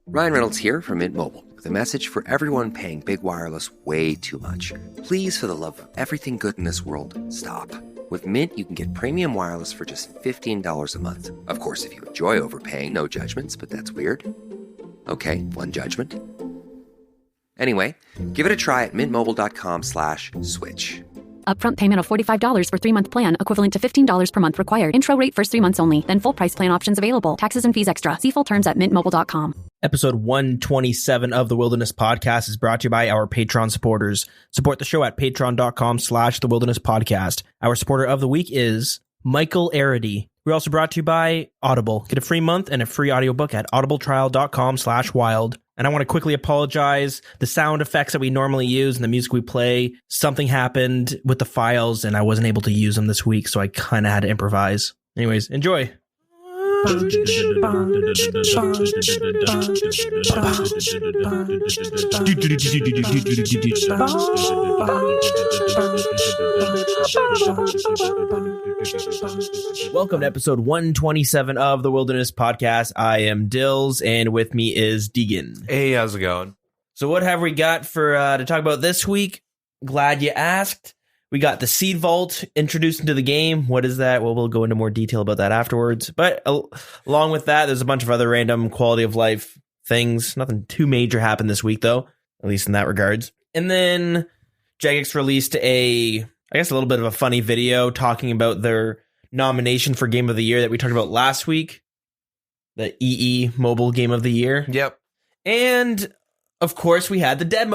Ryan Reynolds here from Mint Mobile with a message for everyone paying big wireless way too much. Please, for the love of everything good in this world, stop. With Mint, you can get premium wireless for just $15 a month. Of course, if you enjoy overpaying, no judgments, but that's weird. Okay, one judgment. Anyway, give it a try at mintmobile.com/switch. Upfront payment of $45 for 3-month plan, equivalent to $15 per month required. Intro rate first 3 months only, then full price plan options available. Taxes and fees extra. See full terms at mintmobile.com. Episode 127 of the Wilderness Podcast is brought to you by our Patreon supporters. Support the show at patreon.com/the Wilderness Podcast. Our supporter of the week is Michael Aridy. We're also brought to you by Audible. Get a free month and a free audiobook at audibletrial.com/wild. And I want to quickly apologize. The sound effects that we normally use and the music we play, something happened with the files and I wasn't able to use them this week, so I kind of had to improvise. Anyways, enjoy. Welcome to episode 127 of the Wilderness Podcast. I am Dills, and with me is Deegan. Hey, how's it going? So what have we got for to talk about this week? Glad you asked. We got the Seed Vault introduced into the game. What is that? Well, we'll go into more detail about that afterwards. But along with that, there's a bunch of other random quality of life things. Nothing too major happened this week, though, at least in that regards. And then Jagex released a little bit of a funny video talking about their nomination for Game of the Year that we talked about last week. The EE Mobile Game of the Year. Yep. And of course, we had the Dead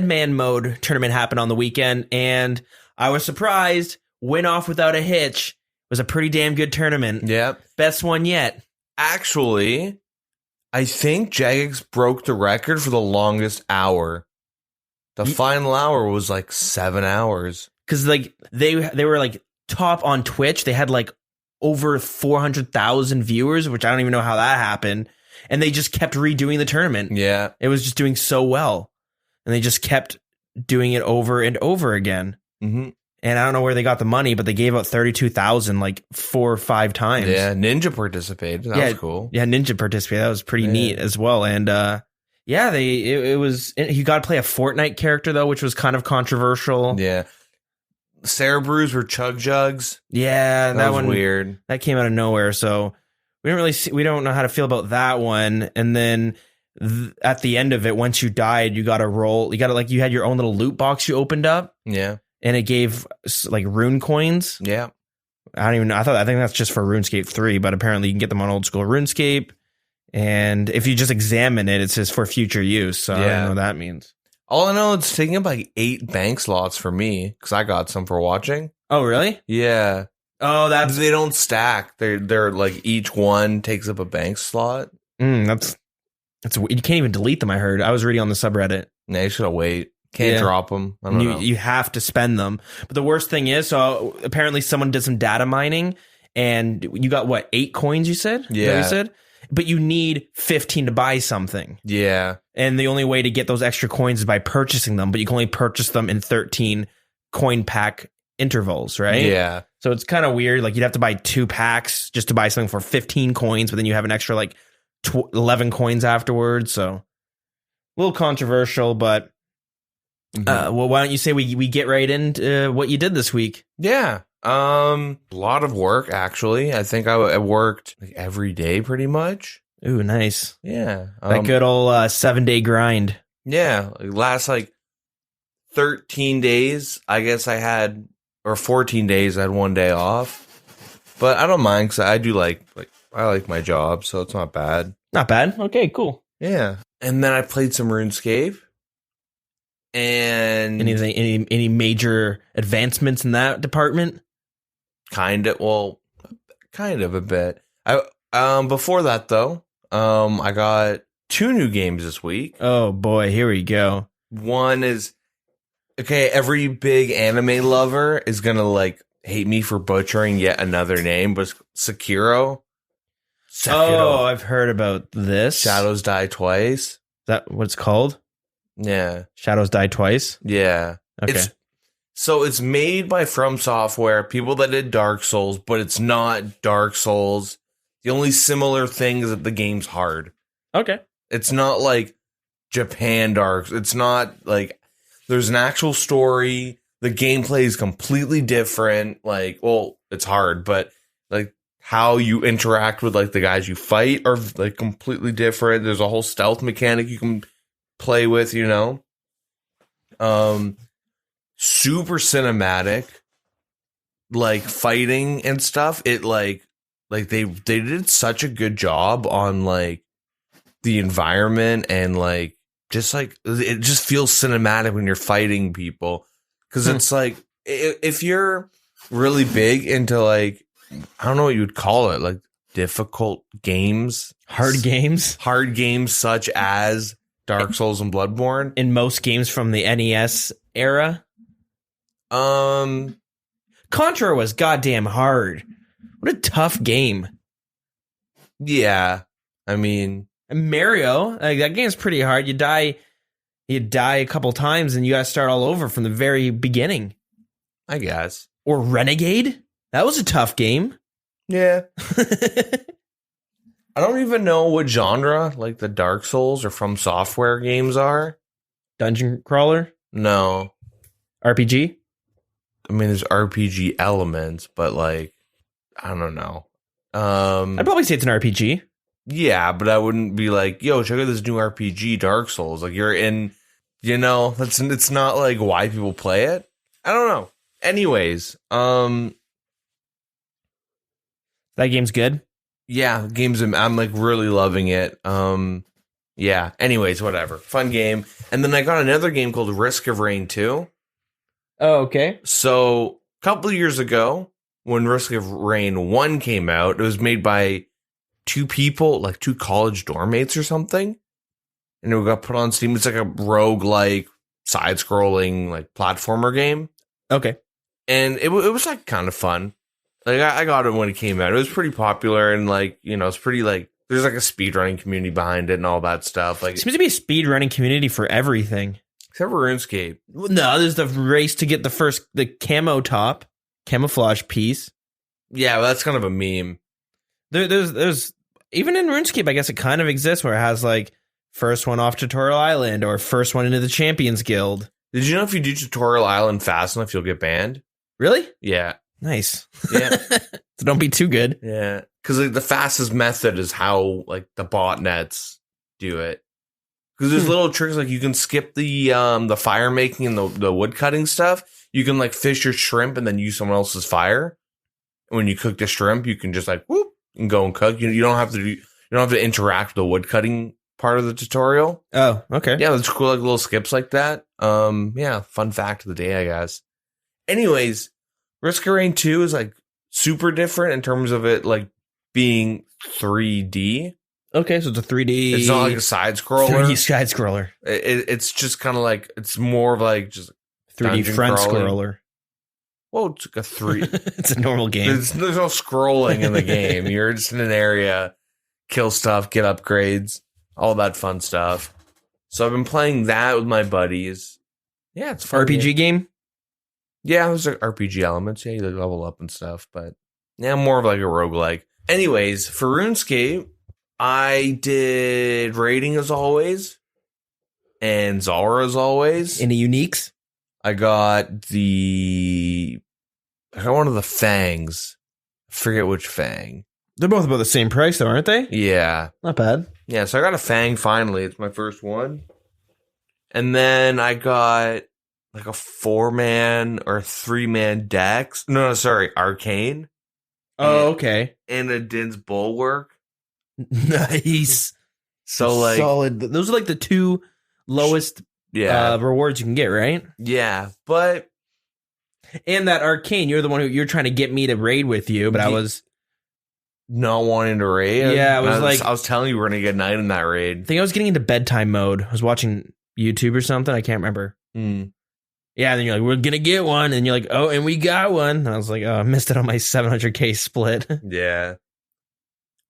Man Mode tournament happen on the weekend, and I was surprised. Went off without a hitch. It was a pretty damn good tournament. Yep. Best one yet. Actually, I think Jagex broke the record for the longest hour. The final hour was like 7 hours. Because like they were like top on Twitch. They had like over 400,000 viewers, which I don't even know how that happened. And they just kept redoing the tournament. Yeah. It was just doing so well. And they just kept doing it over and over again. Mm-hmm. And I don't know where they got the money, but they gave out 32,000 like 4 or 5 times. Yeah, Ninja participated. That was cool. Yeah, Ninja participated. That was pretty neat as well. And yeah, it was. You got to play a Fortnite character though, which was kind of controversial. Yeah. Cerebrews were Chug Jugs. Yeah, that was one weird. That came out of nowhere. So we don't know how to feel about that one. And then at the end of it, once you died, you got to roll. You had your own little loot box you opened up. Yeah. And it gave like rune coins. Yeah. I don't even know. I think that's just for RuneScape 3, but apparently you can get them on old school RuneScape. And if you just examine it, it says for future use. So I don't know what that means. All I know, it's taking up like 8 bank slots for me because I got some for watching. Oh, really? Yeah. Oh, they don't stack. They're like each one takes up a bank slot. That's you can't even delete them. I heard. I was reading on the subreddit. Nah, you should wait. Can't drop them. I don't know. You have to spend them. But the worst thing is, so apparently someone did some data mining, and you got what 8 coins? You said, yeah. You said, but you need 15 to buy something. Yeah, and the only way to get those extra coins is by purchasing them. But you can only purchase them in 13 coin pack intervals, right? Yeah. So it's kind of weird. Like you'd have to buy 2 packs just to buy something for 15 coins, but then you have an extra like 11 coins afterwards. So a little controversial, but well, why don't you say we get right into what you did this week? Yeah. A lot of work, actually. I think I worked like every day pretty much. Ooh, nice. Yeah. That good old 7-day grind. Yeah. Last like 13 days, I guess I had, or 14 days, I had 1 day off. But I don't mind because I do I like my job, so it's not bad. Not bad. Okay, cool. Yeah. And then I played some RuneScape. And any major advancements in that department? Kind of a bit. Before that though, I got 2 new games this week. Oh boy, here we go. One is every big anime lover is gonna like hate me for butchering yet another name, but Sekiro. Oh, I've heard about this. Shadows Die Twice. Is that what it's called? Yeah. Shadows Die Twice? Yeah. Okay. It's made by From Software, people that did Dark Souls, but it's not Dark Souls. The only similar thing is that the game's hard. Okay. It's not like Japan Dark. It's not like there's an actual story. The gameplay is completely different. Like, well, it's hard, but like how you interact with like the guys you fight are like completely different. There's a whole stealth mechanic you can play with, you know. Super cinematic, like fighting and stuff. It like they did such a good job on like the environment and like it just feels cinematic when you're fighting people, because it's like if you're really big into like, I don't know what you would call it, like difficult games, hard games such as Dark Souls and Bloodborne. In most games from the NES era. Contra was goddamn hard. What a tough game. Yeah. I mean, and Mario, like, that game's pretty hard. You die a couple times and you gotta start all over from the very beginning, I guess. Or Renegade? That was a tough game. Yeah. I don't even know what genre like the Dark Souls or From Software games are. Dungeon crawler? No. RPG? I mean, there's RPG elements, but like, I don't know. I'd probably say it's an RPG. Yeah, but I wouldn't be like, yo, check out this new RPG, Dark Souls. Like, you're in, you know, it's not like why people play it. I don't know. Anyways, that game's good. Yeah, I'm like really loving it. Yeah. Anyways, whatever. Fun game. And then I got another game called Risk of Rain 2. Oh, okay. So a couple of years ago, when Risk of Rain 1 came out, it was made by two people, like two college dorm mates or something. And it got put on Steam. It's like a roguelike, side-scrolling, like platformer game. Okay. And it was like kind of fun. Like I got it when it came out. It was pretty popular, and like, you know, it's pretty like there's like a speedrunning community behind it and all that stuff. Like, it seems to be a speedrunning community for everything. Except for RuneScape. No, there's the race to get the camo top, camouflage piece. Yeah, well, that's kind of a meme. There's even in RuneScape, I guess it kind of exists where it has like first one off Tutorial Island or first one into the Champions Guild. Did you know if you do Tutorial Island fast enough, you'll get banned? Really? Yeah. Nice. Yeah. So don't be too good. Yeah. Because like, the fastest method is how like the botnets do it. Because there's little tricks, like you can skip the fire making and the wood cutting stuff. You can like fish your shrimp and then use someone else's fire. When you cook the shrimp, you can just like whoop and go and cook. You don't have to interact with the wood cutting part of the tutorial. Oh, okay. Yeah, it's cool, like little skips like that. Yeah, fun fact of the day, I guess. Anyways, Risk of Rain 2 is like super different in terms of it like being 3D. Okay, so it's a 3D. It's not like a side scroller. 3D side scroller. It's just kind of like, it's more of like just 3D front scroller. Well, it's like a 3. It's a normal game. There's no scrolling in the game. You're just in an area, kill stuff, get upgrades, all that fun stuff. So I've been playing that with my buddies. Yeah, it's fun. RPG game? Yeah, there's like RPG elements. Yeah, you like level up and stuff, but yeah, more of like a roguelike. Anyways, for RuneScape, I did raiding as always, and Zara as always. Any uniques? I got one of the fangs. I forget which fang. They're both about the same price, though, aren't they? Yeah. Not bad. Yeah, so I got a fang finally. It's my first one. And then I got like a 4-man or 3-man Dex. No, sorry, Arcane. Oh, okay. And a Din's Bulwark. Nice. So like solid. Those are like the two lowest rewards you can get, right? Yeah, but and that Arcane, you're the one you're trying to get me to raid with you, but I was not wanting to raid. Yeah, I was telling you we're gonna get night in that raid. I think I was getting into bedtime mode. I was watching YouTube or something. I can't remember. Yeah, and then you're like, we're gonna get one, and you're like, oh, and we got one. And I was like, oh, I missed it on my 700k split. Yeah.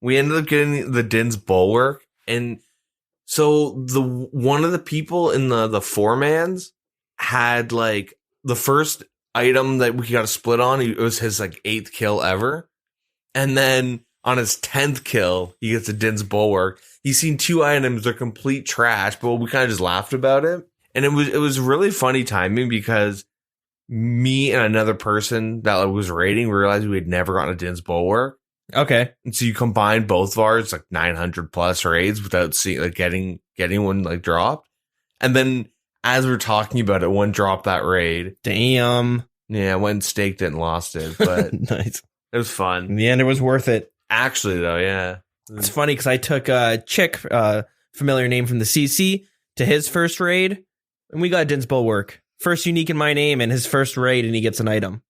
We ended up getting the Din's Bulwark, and so one of the people in the 4-mans had like the first item that we got a split on. It was his like 8th kill ever, and then On his 10th kill, he gets a Din's Bulwark. He's seen 2 items, they're complete trash, but we kind of just laughed about it. And it was really funny timing because me and another person that was raiding realized we had never gotten a Din's Bulwark. Okay. And so you combine both of ours, like 900 plus raids without seeing, like getting one like dropped. And then as we're talking about it, one dropped that raid. Damn. Yeah, went and staked it and lost it, but Nice. It was fun. In the end, it was worth it. Actually, though, yeah. It's funny because I took Chick, familiar name from the CC, to his first raid, and we got Din's Bulwark. First unique in my name and his first raid, and he gets an item.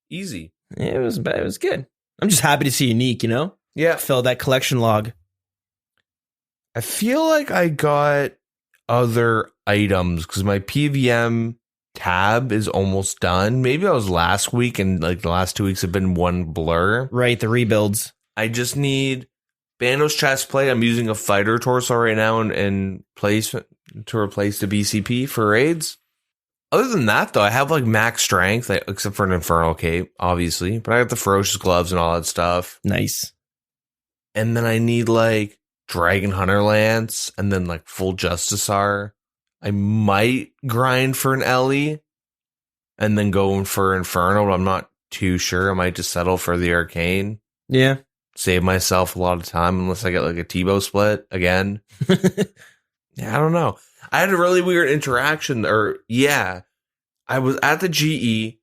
Easy. Yeah, it was good. I'm just happy to see unique, you know? Yeah. Fill that collection log. I feel like I got other items because my PVM tab is almost done. Maybe I was last week and like the last 2 weeks have been one blur. Right, the rebuilds. I just need Bandos chestplate. I'm using a fighter torso right now and place to replace the BCP for raids. Other than that, though, I have like max strength, except for an Infernal Cape, obviously. But I have the Ferocious Gloves and all that stuff. Nice. And then I need like Dragon Hunter Lance and then like full Justicar. I might grind for an Ellie and then go for Inferno, but I'm not too sure. I might just settle for the Arcane. Yeah. Save myself a lot of time unless I get like a Tebow split again. Yeah, I don't know. I had a really weird interaction, I was at the GE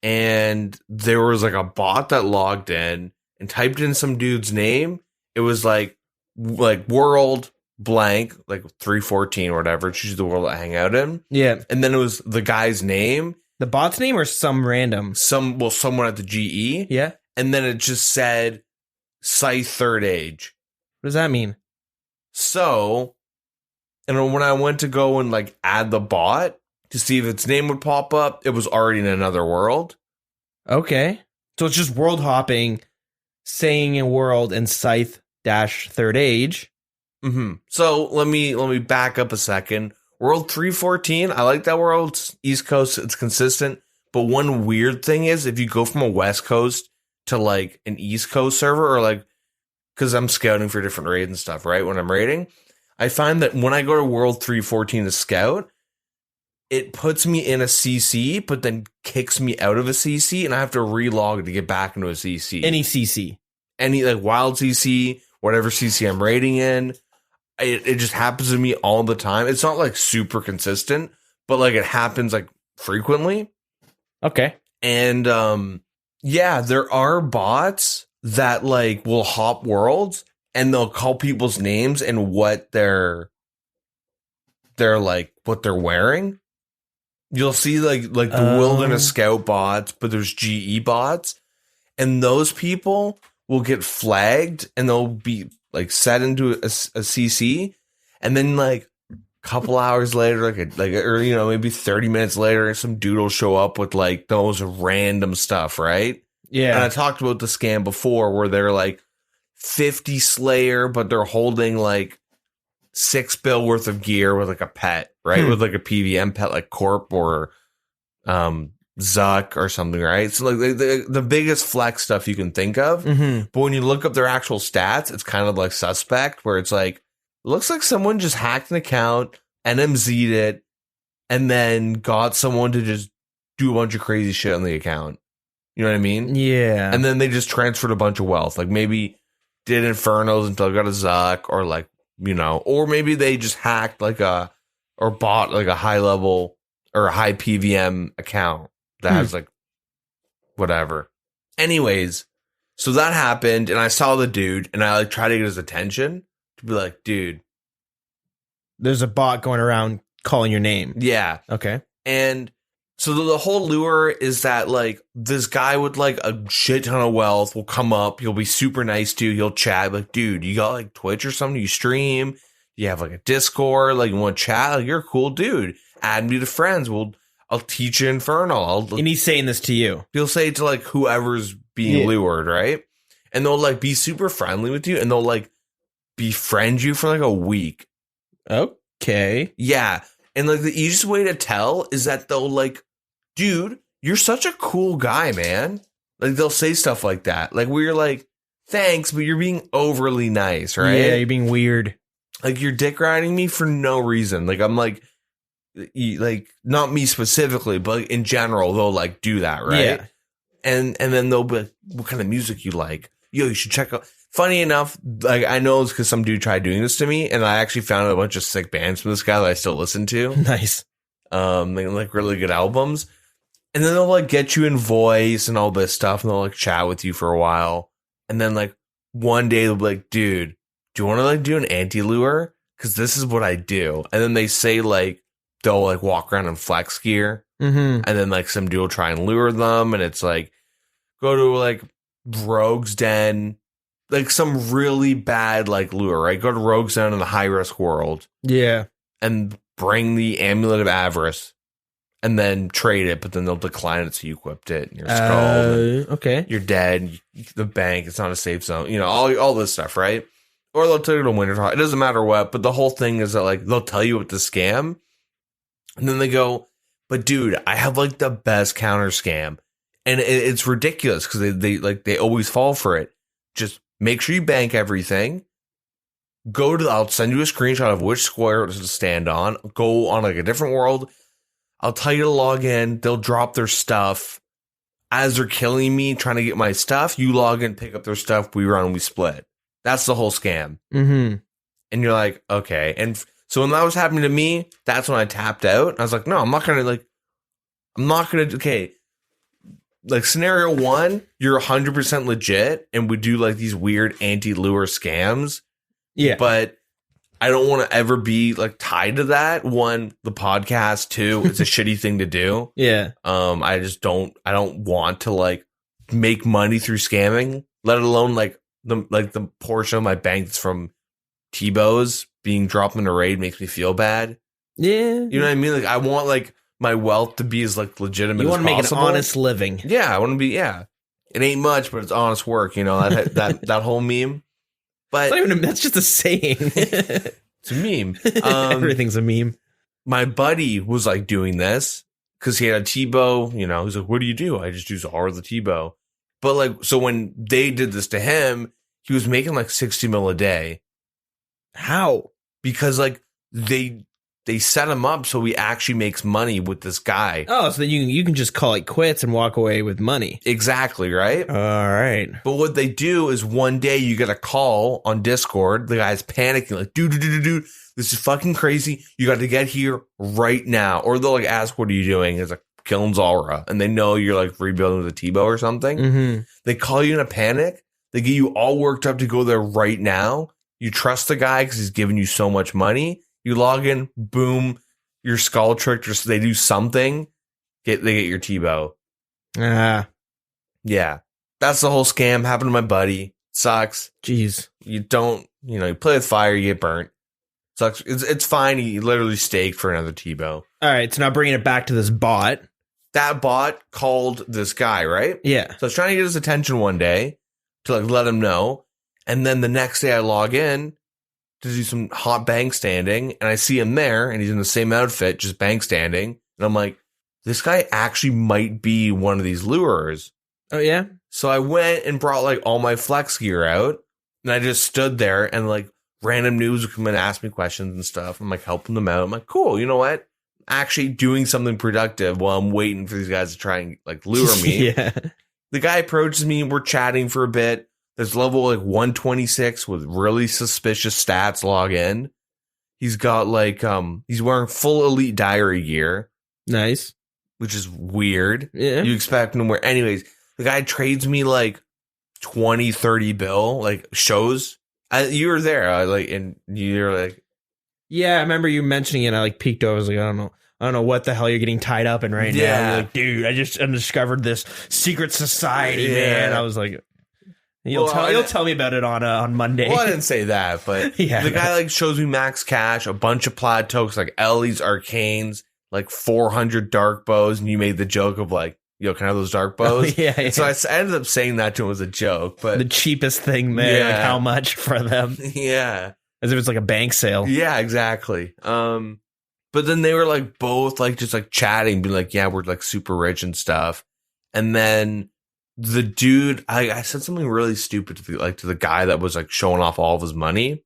and there was like a bot that logged in and typed in some dude's name. It was like world blank, like 314 or whatever. Choose the world I hang out in. Yeah. And then it was the guy's name. The bot's name or some random? Someone at the GE. Yeah. And then it just said Scythe Third Age. What does that mean? So, and when I went to go and like add the bot to see if its name would pop up, it was already in another world. Okay. So it's just world hopping, saying a world and Scythe dash Third Age. Mm-hmm. So let me back up a second. World 314, I like that world. It's East Coast, it's consistent. But one weird thing is if you go from a West Coast to like an East Coast server or like, because I'm scouting for different raids and stuff, right? When I'm raiding, I find that when I go to World 314 to scout, it puts me in a CC, but then kicks me out of a CC, and I have to relog to get back into a CC. Any CC. Any like wild CC, whatever CC I'm raiding in. It just happens to me all the time. It's not like super consistent, but like it happens like frequently. Okay. And yeah, there are bots that like will hop worlds and they'll call people's names and what they're like what they're wearing. You'll see like the Wilderness Scout bots, but there's GE bots, and those people will get flagged and they'll be like set into a CC, and then like a couple hours later, or you know, maybe 30 minutes later, some dude will show up with like those random stuff, right? Yeah. And I talked about the scam before where they're like 50 Slayer, but they're holding like 6 bill worth of gear with like a pet, right? With like a PVM pet like Corp or Zuck or something, right? So like the biggest flex stuff you can think of. Mm-hmm. But when you look up their actual stats, it's kind of like suspect, where it's like, looks like someone just hacked an account, NMZ'd it, and then got someone to just do a bunch of crazy shit on the account. You know what I mean? Yeah. And then they just transferred a bunch of wealth. Like maybe did Infernos until they got a Zuck, or like, you know, or maybe they just hacked or bought like a high level or a high PVM account that has like whatever. Anyways, so that happened and I saw the dude and I like tried to get his attention to be like, dude, there's a bot going around calling your name. Yeah. Okay. And so the whole lure is that like this guy with like a shit ton of wealth will come up. He'll be super nice to you. He'll chat like, dude, you got like Twitch or something? You stream? You have like a Discord? Like you want to chat? Like you're a cool dude. Add me to friends. I'll teach you Infernal. And he's saying this to you. He'll say it to like whoever's being lured, right? And they'll like be super friendly with you and they'll like befriend you for like a week. Okay. Yeah. And like the easiest way to tell is that they'll like, dude, you're such a cool guy, man. Like they'll say stuff like that. Like we're like, thanks, but you're being overly nice, right? Yeah, you're being weird. Like, you're dick riding me for no reason. Like, I'm like, not me specifically, but in general, they'll like do that, right? Yeah. And then they'll be like, what kind of music you like? Yo, you should check out. Funny enough, like, I know it's because some dude tried doing this to me, and I actually found a bunch of sick bands from this guy that I still listen to. Nice. Like really good albums. And then they'll like get you in voice and all this stuff, and they'll like chat with you for a while. And then like one day they'll be like, dude, do you want to like do an anti-lure? Because this is what I do. And then they say like they'll like walk around in flex gear, and then like some dude will try and lure them, and it's like go to like Rogue's Den, like some really bad like lure, right? Go to Rogue's Den in the high risk world, and bring the amulet of avarice, and then trade it, but then they'll decline it, so you equipped it, and you're skulled. Okay, you're dead. The bank, it's not a safe zone. You know, all this stuff, right? Or they'll tell you to winter talk. It doesn't matter what, but the whole thing is that like they'll tell you what to scam, and then they go, but dude, I have like the best counter scam, and it's ridiculous because they always fall for it. Just make sure you bank everything. I'll send you a screenshot of which square to stand on. Go on like a different world. I'll tell you to log in. They'll drop their stuff as they're killing me, trying to get my stuff. You log in, pick up their stuff. We run, we split. That's the whole scam. And you're like, okay. And so when that was happening to me, that's when I tapped out. I was like, no, I'm not going to, okay. Like scenario one, you're 100% legit and we do like these weird anti-lure scams. Yeah. But I don't want to ever be like tied to that. One, the podcast. Two, it's a shitty thing to do. Yeah. I don't want to like make money through scamming, let alone like the portion of my bank that's from Tebow's being dropped in a raid makes me feel bad. Yeah. You know what I mean? Like I want like my wealth to be as like legitimate as possible. You want to make an honest living. Yeah, I want to be, yeah. It ain't much, but it's honest work, you know, that whole meme. But that's just a saying. It's a meme. Everything's a meme. My buddy was like doing this because he had a Tebow, you know, he's like, what do you do? I just use all the Tebow. But like, so when they did this to him, he was making like 60 mil a day. How? Because like they set him up so he actually makes money with this guy. Oh, so then you can just call it quits and walk away with money. Exactly, right? All right. But what they do is one day you get a call on Discord. The guy's panicking, like, dude, this is fucking crazy. You got to get here right now. Or they'll like ask, what are you doing? It's like killing Zalra. And they know you're like rebuilding with a Tebow or something. They call you in a panic. They get you all worked up to go there right now. You trust the guy because he's giving you so much money. You log in, boom, your skull tricked, or they do something, they get your Tebow. Yeah. That's the whole scam. Happened to my buddy. Sucks. Jeez. You play with fire, you get burnt. Sucks. It's fine. He literally staked for another Tebow. All right, so now bringing it back to this bot. That bot called this guy, right? Yeah. So I was trying to get his attention one day to like let him know. And then the next day I log in to do some hot bank standing, and I see him there, and he's in the same outfit, just bank standing, and I'm like, this guy actually might be one of these lurers. Oh, yeah? So I went and brought, like, all my flex gear out, and I just stood there, and, like, random news would come and ask me questions and stuff. I'm, like, helping them out. I'm like, cool, you know what? Actually doing something productive while I'm waiting for these guys to try and, like, lure me. Yeah. The guy approaches me, we're chatting for a bit. There's level like 126 with really suspicious stats log in. He's got like, he's wearing full elite diary gear. Nice. Which is weird. Yeah. You expect him to wear. Anyways, the guy trades me like 20, 30 bill, like shows. You were there. And you're like. Yeah, I remember you mentioning it. I like peeked over. I was like, I don't know what the hell you're getting tied up in right now. You're like, dude, I just undiscovered this secret society, man. I was like. You'll tell me about it on Monday. Well, I didn't say that, but the guy like shows me max cash, a bunch of plaid tokens, like Ellie's arcanes, like 400 dark bows, and you made the joke of like, yo, can I have those dark bows? Yeah. So I ended up saying that to him as a joke, but the cheapest thing there, like how much for them? Yeah, as if it's like a bank sale. Yeah, exactly. But then they were like both like just like chatting, being like, yeah, we're like super rich and stuff, and then the dude, I said something really stupid to the guy that was like showing off all of his money,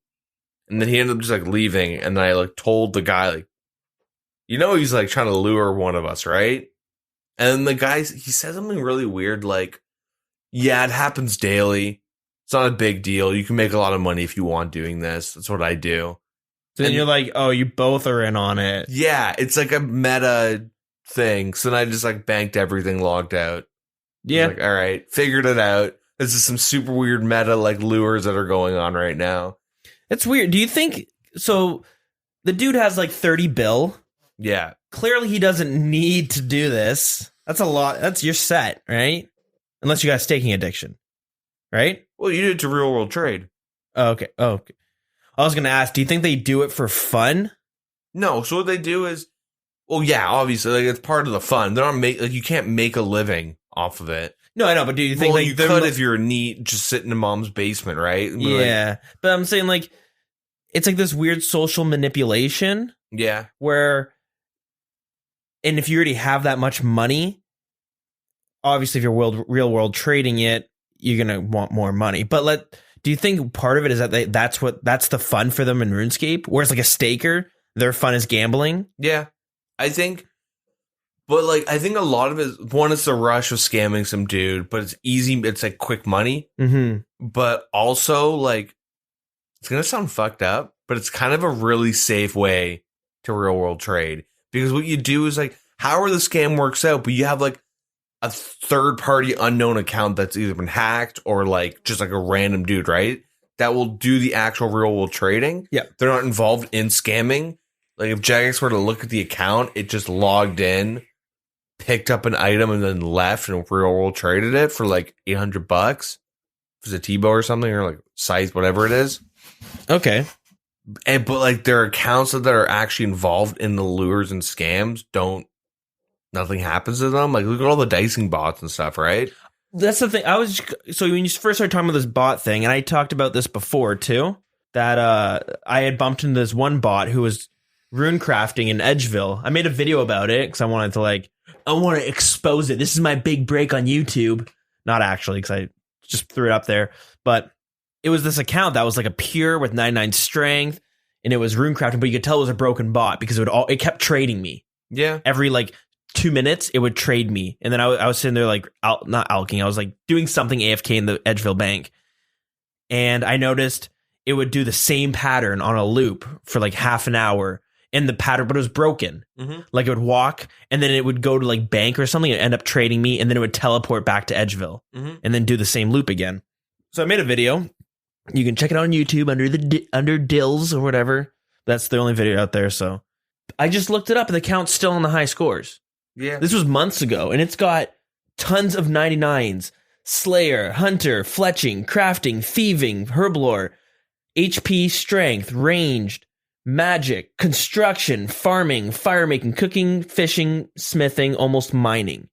and then he ended up just like leaving, and then I like told the guy like, he's like trying to lure one of us, right? And then the guy, he said something really weird like, yeah, it happens daily. It's not a big deal. You can make a lot of money if you want doing this. That's what I do. So then you're like, oh, you both are in on it. Yeah, it's like a meta thing. So then I just like banked everything, logged out. Yeah. Like, all right, figured it out. This is some super weird meta like lures that are going on right now. It's weird. Do you think so? The dude has like 30 bill. Yeah. Clearly, he doesn't need to do this. That's a lot. That's your set, right? Unless you got a staking addiction, right? Well, you do it to real world trade. Oh, okay. Oh, okay. I was going to ask, do you think they do it for fun? No. So what they do is, well, yeah, obviously, like it's part of the fun. They're not you can't make a living off of it. No, I know, but do you think you could if you're neat, just sitting in mom's basement, right? Yeah, but I'm saying like it's like this weird social manipulation. Yeah, where, and if you already have that much money, obviously if you're real world trading it, you're gonna want more money. But do you think part of it is that that's the fun for them in RuneScape? Whereas like a staker, their fun is gambling. Yeah, I think. But, like, I think a lot of it, one, it's the rush of scamming some dude, but it's easy. It's, like, quick money. Mm-hmm. But also, like, it's going to sound fucked up, but it's kind of a really safe way to real-world trade. Because what you do is, like, however the scam works out, but you have, like, a third-party unknown account that's either been hacked or, like, just, like, a random dude, right? That will do the actual real-world trading. Yeah. They're not involved in scamming. Like, if Jagex were to look at the account, it just logged in, picked up an item and then left and real world traded it for like $800. If it's a T-bow or something, or like size, whatever it is. Okay. But like their accounts that are actually involved in the lures and scams nothing happens to them. Like look at all the dicing bots and stuff, right? That's the thing. So when you first started talking about this bot thing, and I talked about this before too, that I had bumped into this one bot who was rune crafting in Edgeville. I made a video about it because I wanted to expose it. This is my big break on YouTube. Not actually, because I just threw it up there. But it was this account that was like a pure with 99 strength, and it was rune crafting, but you could tell it was a broken bot because it kept trading me. Yeah. Every like 2 minutes, it would trade me. And then I was sitting there like, not alking, I was like doing something AFK in the Edgeville bank. And I noticed it would do the same pattern on a loop for like half an hour. And the pattern, but it was broken. Mm-hmm. Like it would walk and then it would go to like bank or something and end up trading me. And then it would teleport back to Edgeville and then do the same loop again. So I made a video. You can check it out on YouTube under Dills or whatever. That's the only video out there. So I just looked it up and the account's still on the high scores. Yeah. This was months ago and it's got tons of 99s, Slayer, Hunter, Fletching, Crafting, Thieving, Herblore, HP, Strength, Ranged, Magic, Construction, Farming, Firemaking, Cooking, Fishing, Smithing, almost Mining.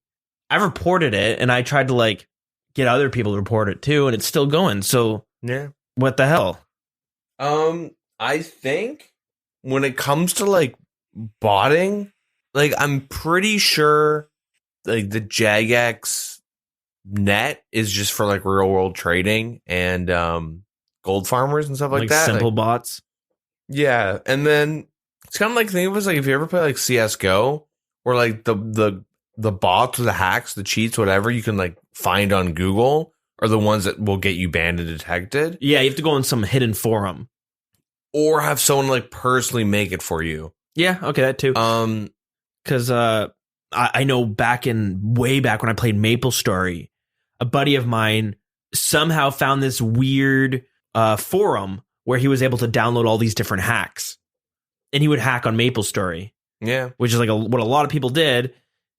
I've reported it and I tried to like get other people to report it too and it's still going. So yeah, what the hell? I think when it comes to like botting, like I'm pretty sure like the Jagex net is just for like real world trading and gold farmers and stuff like that. Simple like, bots. Yeah, and then it's kind of like think of it as like if you ever play like CS:GO, where like the bots or the hacks, the cheats, whatever you can like find on Google are the ones that will get you banned and detected. Yeah, you have to go on some hidden forum or have someone like personally make it for you. Yeah, okay, that too. Because I know way back when I played MapleStory, a buddy of mine somehow found this weird forum where he was able to download all these different hacks. And he would hack on MapleStory. Yeah. Which is like what a lot of people did.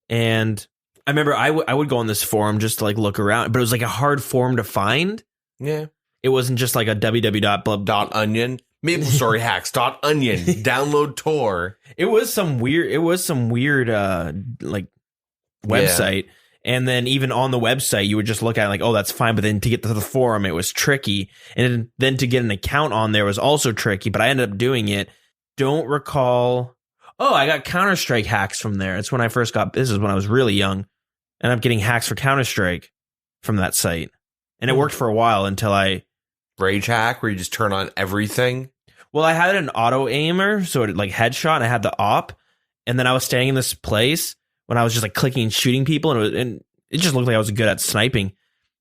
And I remember I would go on this forum just to like look around. But it was like a hard forum to find. Yeah. It wasn't just like a www.onion. MapleStory hacks.onion. Download Tor. It was some weird like website. Yeah. And then even on the website, you would just look at it like, oh, that's fine. But then to get to the forum, it was tricky. And then to get an account on there was also tricky. But I ended up doing it. Don't recall. Oh, I got Counter-Strike hacks from there. It's when I first got, this is when I was really young. And I'm getting hacks for Counter-Strike from that site. And it worked for a while until Rage hack where you just turn on everything. Well, I had an auto aimer, so it like headshot, and I had the op, and then I was standing in this place when I was just like clicking and shooting people, and it just looked like I was good at sniping.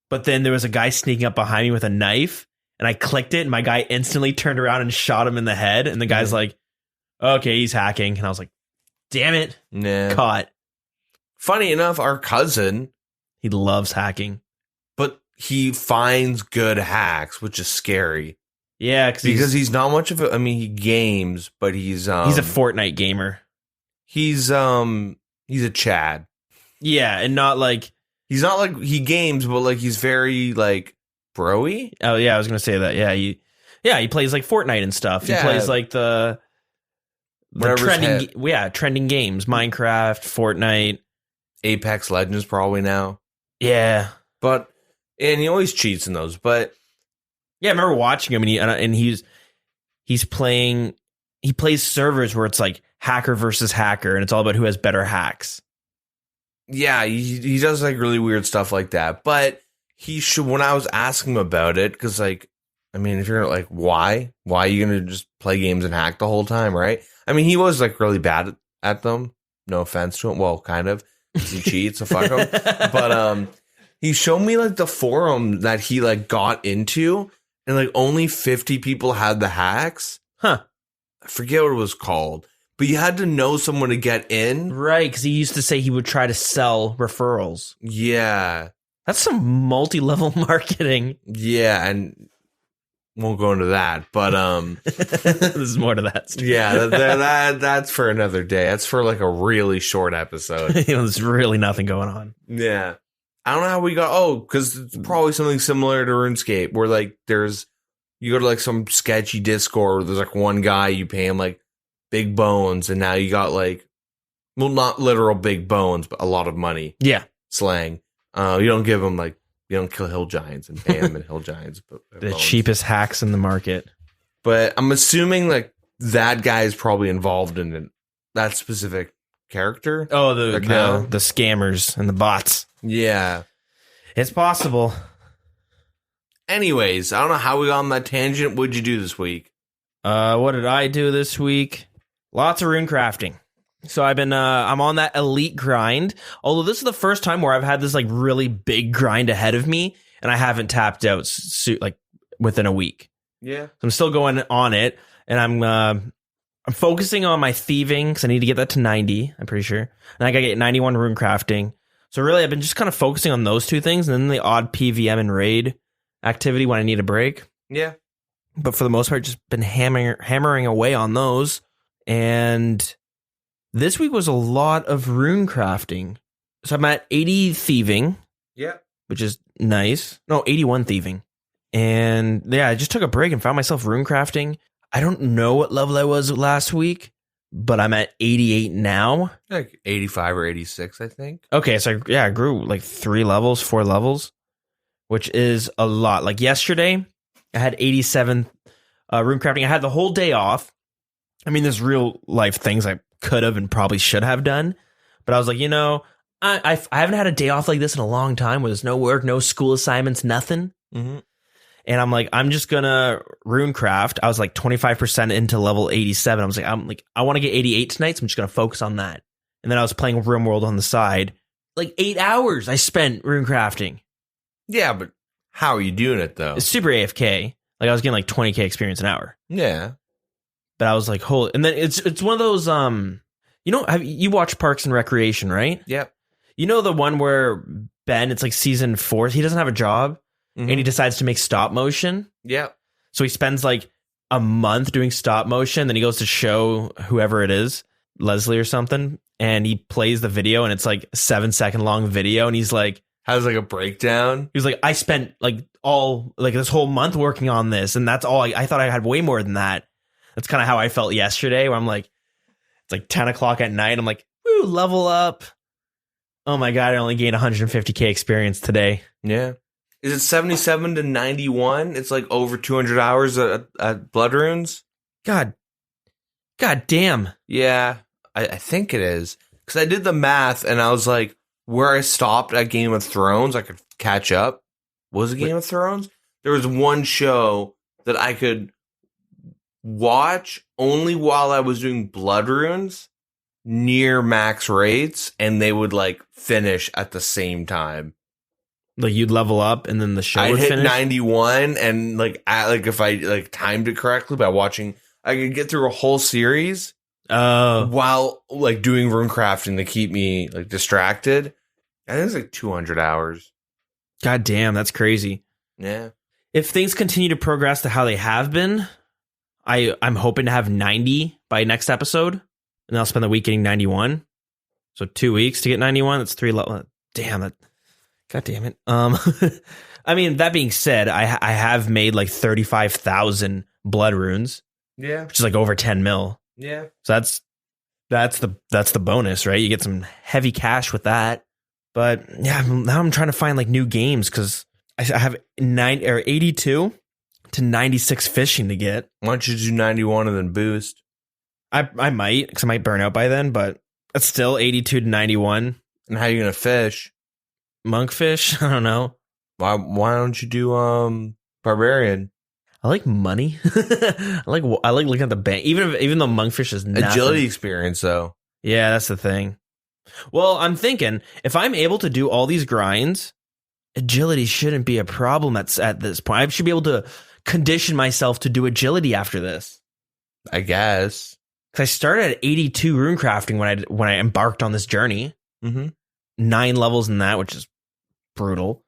But then there was a guy sneaking up behind me with a knife, and I clicked it, and my guy instantly turned around and shot him in the head, and the guy's like, okay, he's hacking. And I was like, damn it. Nah. Caught. Funny enough, our cousin, He loves hacking. but he finds good hacks, which is scary. Yeah, Because he's not much of a, I mean, he games, but he's a Fortnite gamer. he's a Chad. Yeah, and not like, He's not like he games, but like he's very like bro-y. oh yeah, I was gonna say that. Yeah, he plays like Fortnite and stuff. Yeah. He plays like the Whatever's trending games, Minecraft, Fortnite. Apex Legends probably now. Yeah, But and he always cheats in those, but yeah. I remember watching him, and he's playing. He plays servers where it's like hacker versus hacker, and it's all about who has better hacks. yeah, he does like really weird stuff like that. But he should, when I was asking him about it, because like, I mean, if you're like, why are you gonna just play games and hack the whole time, right? I mean, he was like really bad at them. No offense to him. Well, kind of. 'Cause he cheats, so fuck him. But he showed me like the forum that he like got into, and like only 50 people had the hacks. Huh. I forget what it was called, but you had to know someone to get in. Right, because he used to say he would try to sell referrals. Yeah. That's some multi-level marketing. Yeah, and won't go into that, but There's more to that story. yeah, that's for another day. That's for like a really short episode. There's really nothing going on. Yeah. I don't know how we got, because it's probably something similar to RuneScape, where like you go to like some sketchy Discord where there's like one guy, you pay him like big bones, and now you got like, well, not literal big bones, but a lot of money. Yeah. Slang. You don't give him like, you don't kill hill giants and pay him in hill giants. But The cheapest hacks in the market. But I'm assuming like that guy is probably involved in that specific character. Oh, the scammers and the bots. Yeah. It's possible. Anyways, I don't know how we got on that tangent. What'd you do this week? What did I do this week? Lots of rune crafting. So I'm on that elite grind. Although this is the first time where I've had this like really big grind ahead of me, and I haven't tapped out like within a week. Yeah. So I'm still going on it, and I'm focusing on my thieving because I need to get that to 90. I'm pretty sure, and I gotta get 91 rune crafting. So really, I've been just kind of focusing on those two things, and then the odd PVM and raid activity when I need a break. Yeah. But for the most part, just been hammering away on those. And this week was a lot of rune crafting. So I'm at 80 thieving. Yeah. Which is nice. No, 81 thieving. And yeah, I just took a break and found myself rune crafting. I don't know what level I was last week, but I'm at 88 now. Like 85 or 86, I think. Okay, so I grew like 4 levels, which is a lot. Like yesterday, I had 87 rune crafting. I had the whole day off. I mean, there's real life things I could have and probably should have done, but I was like, I haven't had a day off like this in a long time where there's no work, no school assignments, nothing. Mm-hmm. And I'm like, I'm just gonna rune craft. I was like 25% into level 87. I was like, I want to get 88 tonight, so I'm just gonna focus on that. And then I was playing RimWorld on the side. Like 8 hours I spent rune crafting. Yeah, but how are you doing it though? It's super AFK. Like I was getting like 20k experience an hour. Yeah. But I was like, holy. And then it's one of those you watch Parks and Recreation, right? Yep. You know the one where Ben, it's like season 4, he doesn't have a job, Mm-hmm. and he decides to make stop motion. Yep. So he spends like a month doing stop motion, then he goes to show whoever it is, Leslie or something, and he plays the video, and it's like a 7-second long video, and he's like, has like a breakdown. He was like, I spent like this whole month working on this, and that's all. I thought I had way more than that. That's kind of how I felt yesterday, where I'm like, it's like 10 o'clock at night. I'm like, woo, level up. Oh my God, I only gained 150k experience today. Yeah. Is it 77 to 91? It's like over 200 hours at Blood Runes. God damn. Yeah, I think it is. Because I did the math, and I was like, where I stopped at Game of Thrones, I could catch up. Was it Game of Thrones? There was one show that I could watch only while I was doing blood runes near max rates, and they would like finish at the same time. Like you'd level up and then the show I'd would hit finish? 91, and if I like timed it correctly by watching, I could get through a whole series while like doing rune crafting to keep me like distracted. I think it's like 200 hours. God damn, that's crazy. Yeah. If things continue to progress to how they have been, I'm hoping to have 90 by next episode, and I'll spend the week getting 91. So 2 weeks to get 91. That's 3 levels. Damn it. God damn it. I mean, that being said, I have made like 35,000 blood runes. Yeah. Which is like over 10 mil. Yeah. So that's the bonus, right? You get some heavy cash with that. But yeah, now I'm trying to find like new games because I have 82 to 96 fishing to get. Why don't you do 91 and then boost? I might, because I might burn out by then, but it's still 82 to 91. And how are you gonna fish? Monkfish? I don't know. Why don't you do barbarian? I like money. I like looking at the bank. Even though monkfish is nothing. Agility experience though. Yeah, that's the thing. Well, I'm thinking if I'm able to do all these grinds, agility shouldn't be a problem at this point. I should be able to condition myself to do agility after this. I guess. Because I started at 82 rune crafting when I embarked on this journey. Mm-hmm. 9 levels in that, which is brutal.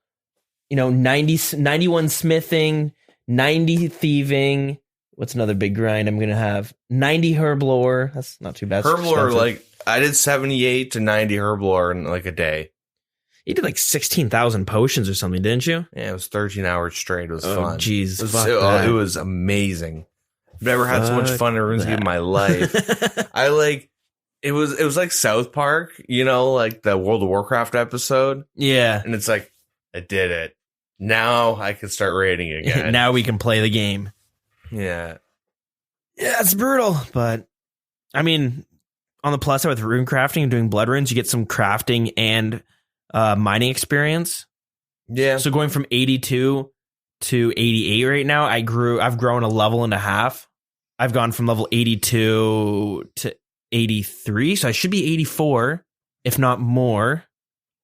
91 smithing, 90 thieving. What's another big grind I'm going to have? 90 herblore. That's not too bad. Herblore, like, I did 78 to 90 herblore in like a day. You did like 16,000 potions or something, didn't you? Yeah, it was 13 hours straight. It was fun. Jeez. It was amazing. I've never had so much fun in RuneScape in my life. It was like South Park, like the World of Warcraft episode. Yeah. And it's like, I did it. Now I can start raiding again. Now we can play the game. Yeah. Yeah, it's brutal. But, I mean, on the plus side with rune crafting and doing blood runes, you get some crafting and mining experience. Yeah. So going from 82 to 88 right now, I've grown a level and a half. I've gone from level 82 to 83, so I should be 84, if not more.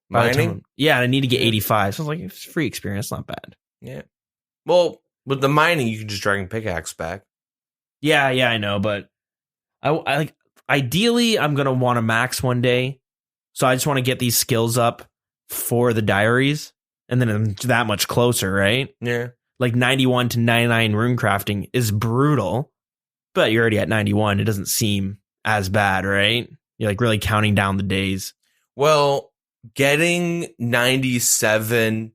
Mining? Yeah, I need to get 85. So I was like, it's free experience, not bad. Yeah. Well, with the mining, you can just drag and pickaxe back. Yeah, I know, but I like ideally I'm gonna want to max one day. So I just want to get these skills up for the diaries, and then I'm that much closer, right? Yeah. Like 91 to 99 rune crafting is brutal, but you're already at 91. It doesn't seem as bad, right? You're like really counting down the days. Well, getting 97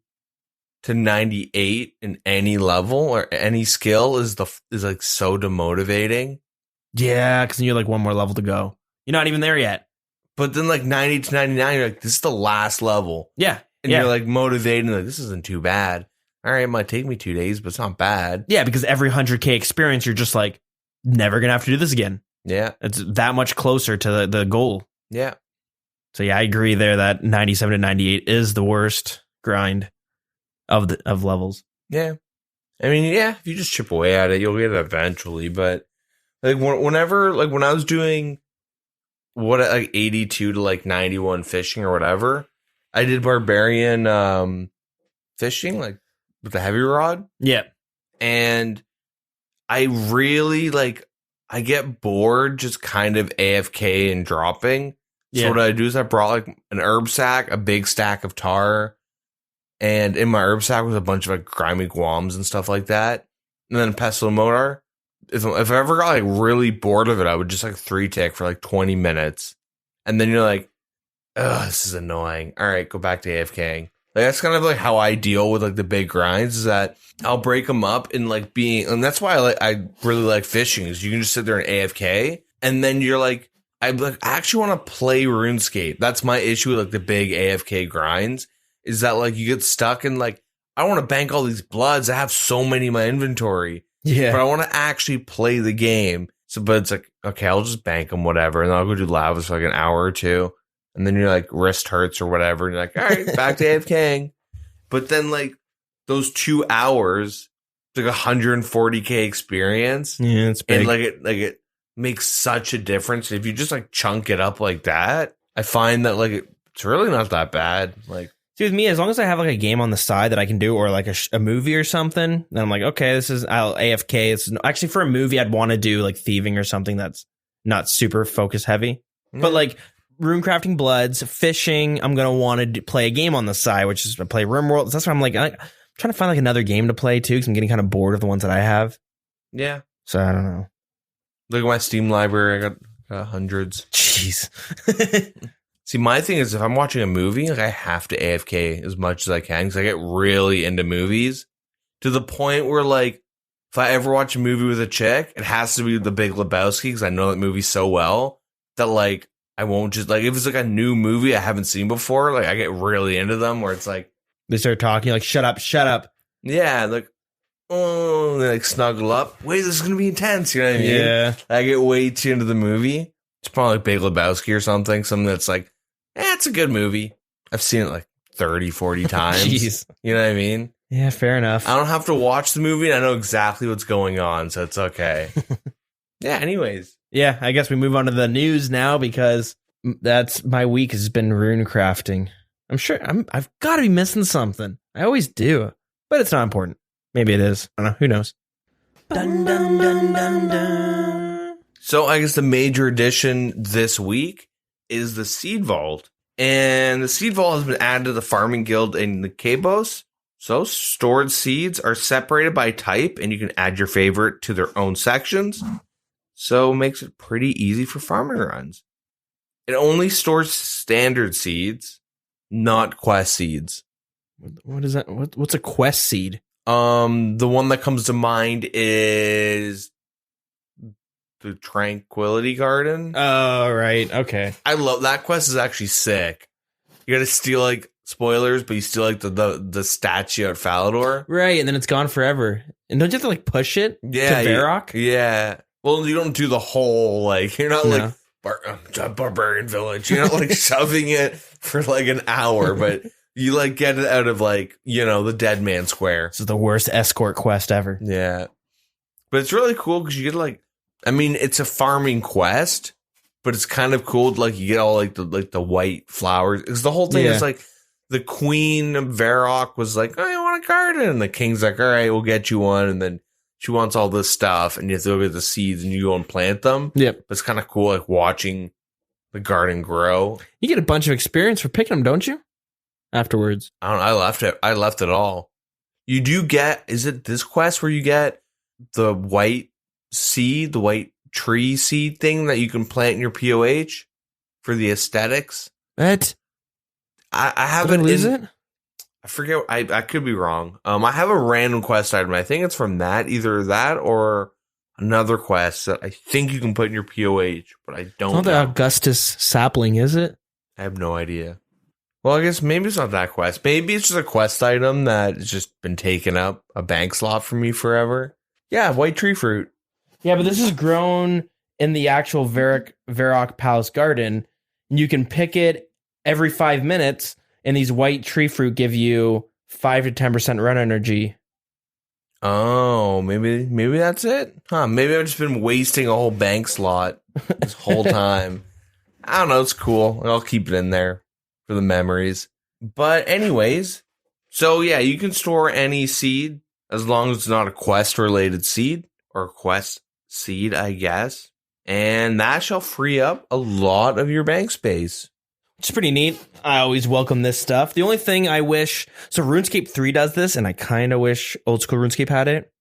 to 98 in any level or any skill is like so demotivating. Yeah, because you're like one more level to go. You're not even there yet. But then like 90 to 99, you're like, this is the last level. Yeah. And you're like motivated, like, this isn't too bad. All right, it might take me 2 days, but it's not bad. Yeah, because every 100K experience, you're just like, never going to have to do this again. Yeah. It's that much closer to the goal. Yeah. So yeah, I agree there that 97 to 98 is the worst grind of levels. Yeah. I mean, yeah, if you just chip away at it, you'll get it eventually. But like whenever, like when I was doing like 82 to like 91 fishing or whatever, I did barbarian fishing like with the heavy rod. Yeah. And I really I get bored just kind of AFK and dropping. So Yeah. what I do is I brought like an herb sack, a big stack of tar, and in my herb sack was a bunch of like grimy guams and stuff like that. And then a pestle motor. If I ever got like really bored of it, I would just like 3-tick for like 20 minutes. And then you're like, ugh, this is annoying. All right, go back to AFKing. Like, that's kind of like how I deal with like the big grinds, is that I'll break them up in like and that's why I really like fishing, is you can just sit there and AFK, and then you're like, I actually want to play RuneScape. That's my issue with like the big AFK grinds, is that like you get stuck in like, I want to bank all these bloods. I have so many in my inventory. Yeah. But I want to actually play the game. So, but it's like, okay, I'll just bank them, whatever. And then I'll go do lavas for like an hour or two. And then you're like, wrist hurts or whatever. And you're like, all right, back to AFKing. But then like those 2 hours, it's like 140K experience. Yeah, it's big. And it makes such a difference. If you just like chunk it up like that, I find that like it's really not that bad. Like, see, with me, as long as I have like a game on the side that I can do, or like a movie or something, then I'm like, okay, I'll AFK. Actually, for a movie, I'd want to do like thieving or something that's not super focus heavy. But like runecrafting bloods, fishing, I'm gonna want to play a game on the side, which is play RimWorld. That's why I'm like, I'm trying to find like another game to play too, because I'm getting kind of bored of the ones that I have. Yeah. So I don't know. Look at my Steam library. I got hundreds. Jeez. See, my thing is if I'm watching a movie, like I have to AFK as much as I can because I get really into movies to the point where like if I ever watch a movie with a chick, it has to be The Big Lebowski because I know that movie so well that like I won't just like if it's like a new movie I haven't seen before, like I get really into them where it's like they start talking like shut up. Yeah, like oh, they like snuggle up. Wait, this is gonna be intense. You know what I mean? Yeah. I get way too into the movie. It's probably like Big Lebowski or something that's like, it's a good movie. I've seen it like 30, 40 times. Jeez. You know what I mean? Yeah, fair enough. I don't have to watch the movie and I know exactly what's going on, so it's okay. Yeah, anyways. Yeah, I guess we move on to the news now because that's my week has been rune crafting. I'm sure I've got to be missing something. I always do, but it's not important. Maybe it is. I don't know. Who knows? Dun, dun, dun, dun, dun. So I guess the major addition this week is the Seed Vault. And the Seed Vault has been added to the Farming Guild in the Cabos. So stored seeds are separated by type, and you can add your favorite to their own sections. So it makes it pretty easy for farming runs. It only stores standard seeds, not quest seeds. What is that? What's a quest seed? The one that comes to mind is the Tranquility Garden. Oh, right. Okay. I love that quest. Is actually sick. You got to steal like spoilers, but you steal like the statue at Falador. Right, and then it's gone forever. And don't you have to like push it to Varrock? Yeah. Well, you don't do the whole like you're not like Barbarian Village. You're not like shoving it for like an hour, but you like get it out of like the Dead Man Square. This is the worst escort quest ever. Yeah, but it's really cool because you get like. I mean, it's a farming quest, but it's kind of cool. Like you get all like the white flowers. Because the whole thing is like the Queen of Varrock was like, I want a garden. And the king's like, all right, we'll get you one. And then she wants all this stuff. And you have to go get the seeds and you go and plant them. Yep. But it's kind of cool like watching the garden grow. You get a bunch of experience for picking them, don't you? Afterwards. I don't know. I left it all. You do get, is it this quest where you get the white seed, the white tree seed thing that you can plant in your POH for the aesthetics? What? I haven't lose it. I forget. I could be wrong. I have a random quest item. I think it's from that, either that or another quest that I think you can put in your POH, but I don't know. It's not the Augustus sapling, is it? I have no idea. Well, I guess maybe it's not that quest. Maybe it's just a quest item that has just been taking up a bank slot for me forever. Yeah, white tree fruit. Yeah, but this is grown in the actual Varrock Palace Garden. You can pick it every 5 minutes, and these white tree fruit give you 5 to 10% run energy. Oh, maybe that's it? Huh, maybe I've just been wasting a whole bank slot this whole time. I don't know, it's cool. I'll keep it in there for the memories. But anyways, so yeah, you can store any seed as long as it's not a quest-related seed or quest seed, I guess. And that shall free up a lot of your bank space. It's pretty neat. I always welcome this stuff. The only thing I wish... So RuneScape 3 does this, and I kind of wish old school RuneScape had it.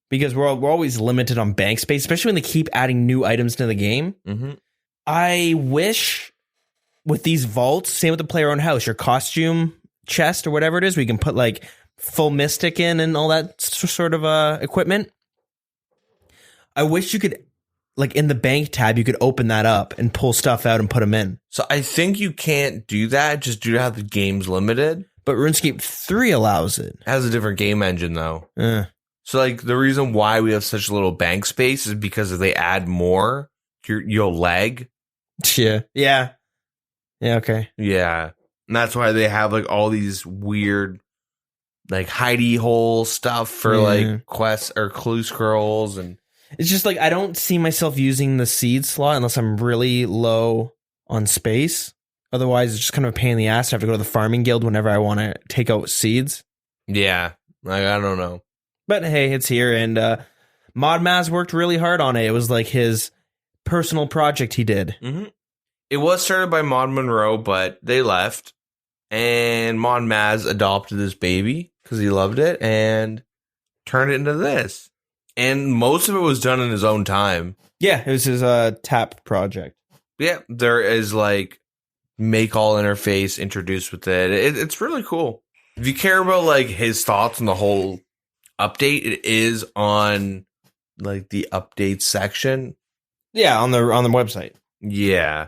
Because we're always limited on bank space, especially when they keep adding new items to the game. Mm-hmm. I wish with these vaults, same with the player-owned house, your costume chest or whatever it is, we can put like full mystic in and all that sort of equipment. I wish you could, like in the bank tab, you could open that up and pull stuff out and put them in. So I think you can't do that just due to how the game's limited. But RuneScape 3 allows it. It has a different game engine though. So like the reason why we have such little bank space is because if they add more, you'll lag. Yeah. Okay. Yeah. And that's why they have like all these weird like hidey hole stuff for like quests or clue scrolls, and it's just like I don't see myself using the seed slot unless I'm really low on space. Otherwise, it's just kind of a pain in the ass to have to go to the farming guild whenever I want to take out seeds. Yeah, like I don't know. But hey, it's here, and Modmaz worked really hard on it. It was like his personal project he did. Mm-hmm. It was started by Mod Monroe, but they left, and Mod Maz adopted this baby because he loved it and turned it into this. And most of it was done in his own time. Yeah, it was his TAP project. Yeah, there is like make all interface introduced with it. It's really cool. If you care about like his thoughts on the whole update, it is on like the update section. Yeah, on the website. Yeah.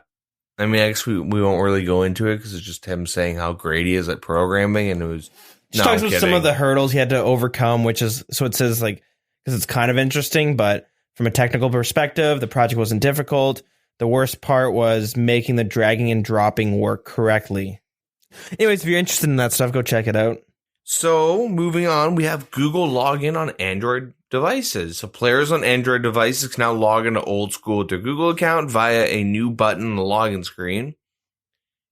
I mean, I guess we won't really go into it because it's just him saying how great he is at programming, and it was. He talks about some of the hurdles he had to overcome, which is so it says like because it's kind of interesting, but from a technical perspective, the project wasn't difficult. The worst part was making the dragging and dropping work correctly. Anyways, if you're interested in that stuff, go check it out. So moving on, we have Google login on Android devices. So players on Android devices can now log into Old School with their Google account via a new button on the login screen.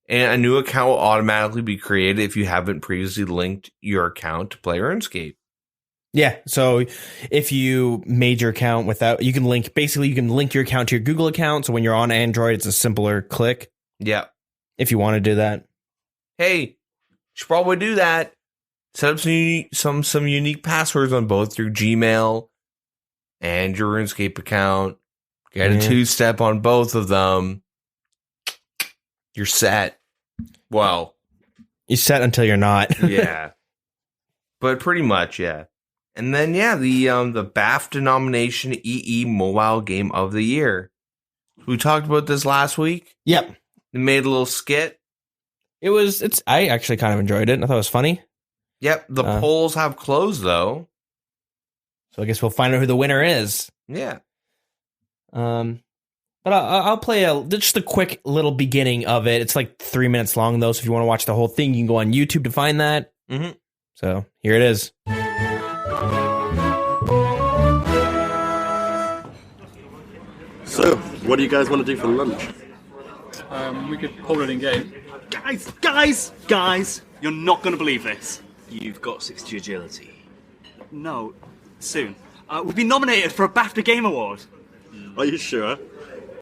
And a new account will automatically be created if you haven't previously linked your account to play RuneScape. Yeah, so if you made your account without, you can link your account to your Google account. So when you're on Android, it's a simpler click. Yeah. If you want to do that. Hey, you should probably do that. Set up some unique passwords on both your Gmail and your RuneScape account. Get a 2-step on both of them. You're set. Well, you're set until you're not. Yeah, but pretty much, yeah. And then the BAFTA nomination EE Mobile Game of the Year. We talked about this last week. Yep. We made a little skit. I actually kind of enjoyed it. I thought it was funny. Yep, the polls have closed, though. So I guess we'll find out who the winner is. Yeah. But I'll play just a quick little beginning of it. It's like 3 minutes long, though, so if you want to watch the whole thing, you can go on YouTube to find that. Mm-hmm. So here it is. So, what do you guys want to do for lunch? We could hold it in game. Guys, you're not going to believe this. You've got 60 agility. No, soon. We've been nominated for a BAFTA Game Award. Are you sure?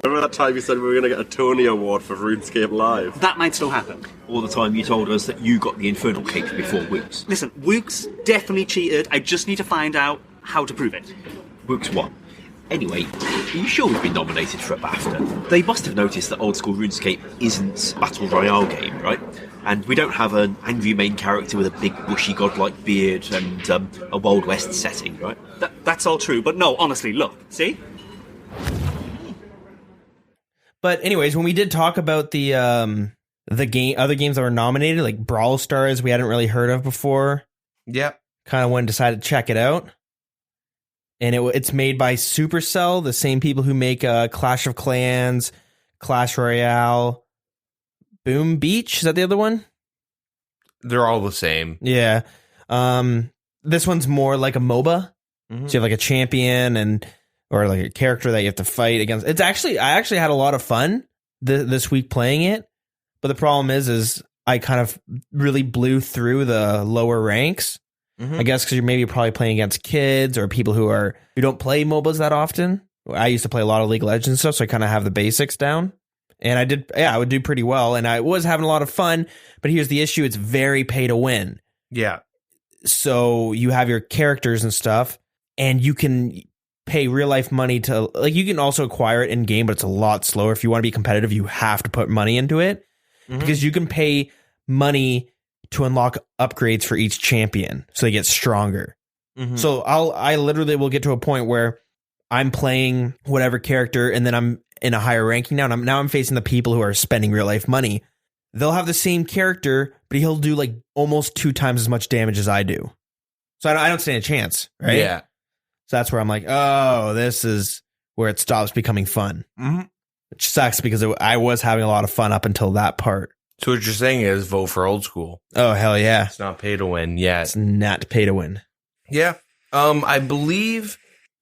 Remember that time you said we were going to get a Tony Award for RuneScape Live? That might still happen. All the time you told us that you got the Infernal Cake before Wooks. Listen, Wooks definitely cheated. I just need to find out how to prove it. Wooks won. Anyway, are you sure we've been nominated for a BAFTA? They must have noticed that Old School RuneScape isn't a Battle Royale game, right? And we don't have an angry main character with a big bushy godlike beard and a Wild West setting, right? That's all true, but no, honestly, look, see? But anyways, when we did talk about the other games that were nominated, like Brawl Stars, we hadn't really heard of before. Yep. Kind of went and decided to check it out. And it's made by Supercell, the same people who make Clash of Clans, Clash Royale, Boom Beach. Is that the other one? They're all the same. Yeah. This one's more like a MOBA. Mm-hmm. So you have like a champion or like a character that you have to fight against. I actually had a lot of fun this week playing it. But the problem is I kind of really blew through the lower ranks. Mm-hmm. I guess because you're probably playing against kids or people who don't play MOBAs that often. I used to play a lot of League of Legends and stuff, so I kind of have the basics down. And I would do pretty well, and I was having a lot of fun. But here's the issue: it's very pay to win. Yeah. So you have your characters and stuff, and you can pay real life money to you can also acquire it in game, but it's a lot slower. If you want to be competitive, you have to put money into it because you can pay money to unlock upgrades for each champion so they get stronger. Mm-hmm. So I literally will get to a point where I'm playing whatever character and then I'm in a higher ranking now. And I'm facing the people who are spending real life money. They'll have the same character, but he'll do like almost 2 times as much damage as I do. So I don't stand a chance, right? Yeah. So that's where I'm like, oh, this is where it stops becoming fun. Mm-hmm. Which sucks because I was having a lot of fun up until that part. So what you're saying is vote for old school. Oh, hell yeah. It's not pay to win yet. It's not pay to win. Yeah. I believe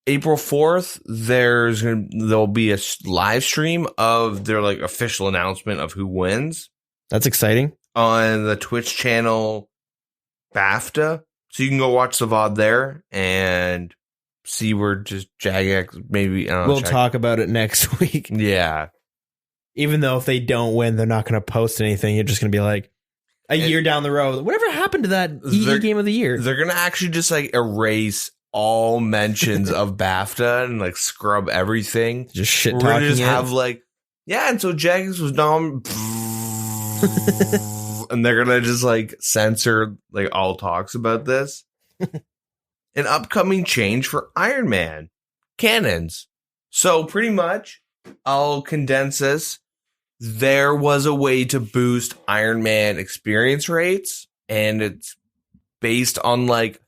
April 4th, there'll be a live stream of their like official announcement of who wins That's exciting. on the Twitch channel BAFTA. So you can go watch the VOD there and see where just Jagex maybe. We'll talk about it next week. Yeah. Even though if they don't win, they're not going to post anything. You're just going to be like a year down the road. Whatever happened to that EE game of the year? They're going to actually just like erase all mentions of BAFTA and like scrub everything. Just shit We're talking. gonna just have like, yeah, and so Jagex was dumb. And they're gonna just like censor like all talks about this. An upcoming change for Iron Man cannons. So pretty much, I'll condense this. There was a way to boost Iron Man experience rates, and it's based on like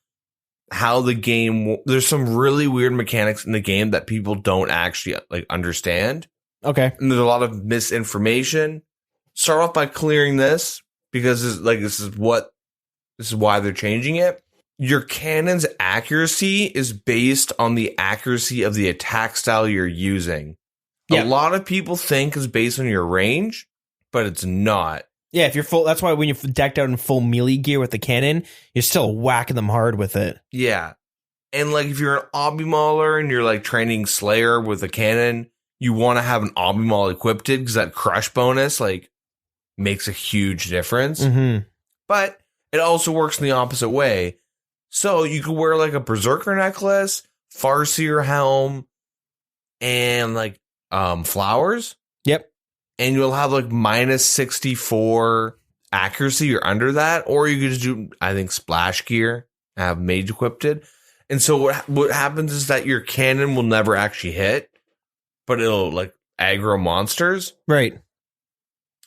how the game. There's some really weird mechanics in the game that people don't actually like understand. Okay, and there's a lot of misinformation. Start off by clearing this because this is why they're changing it. Your cannon's accuracy is based on the accuracy of the attack style you're using. Yeah. A lot of people think it's based on your range, but it's not. Yeah, if you're full, that's why when you're decked out in full melee gear with the cannon, you're still whacking them hard with it. Yeah. And like if you're an obby mauler and you're like training Slayer with a cannon, you want to have an obby maul equipped because that crush bonus like makes a huge difference. Mm-hmm. But it also works in the opposite way. So you could wear like a Berserker necklace, Farseer helm, and like flowers. Yep. And you'll have like minus 64 accuracy or under that. Or you could just do, I think, splash gear, have mage equipped. And so what happens is that your cannon will never actually hit, but it'll like aggro monsters. Right.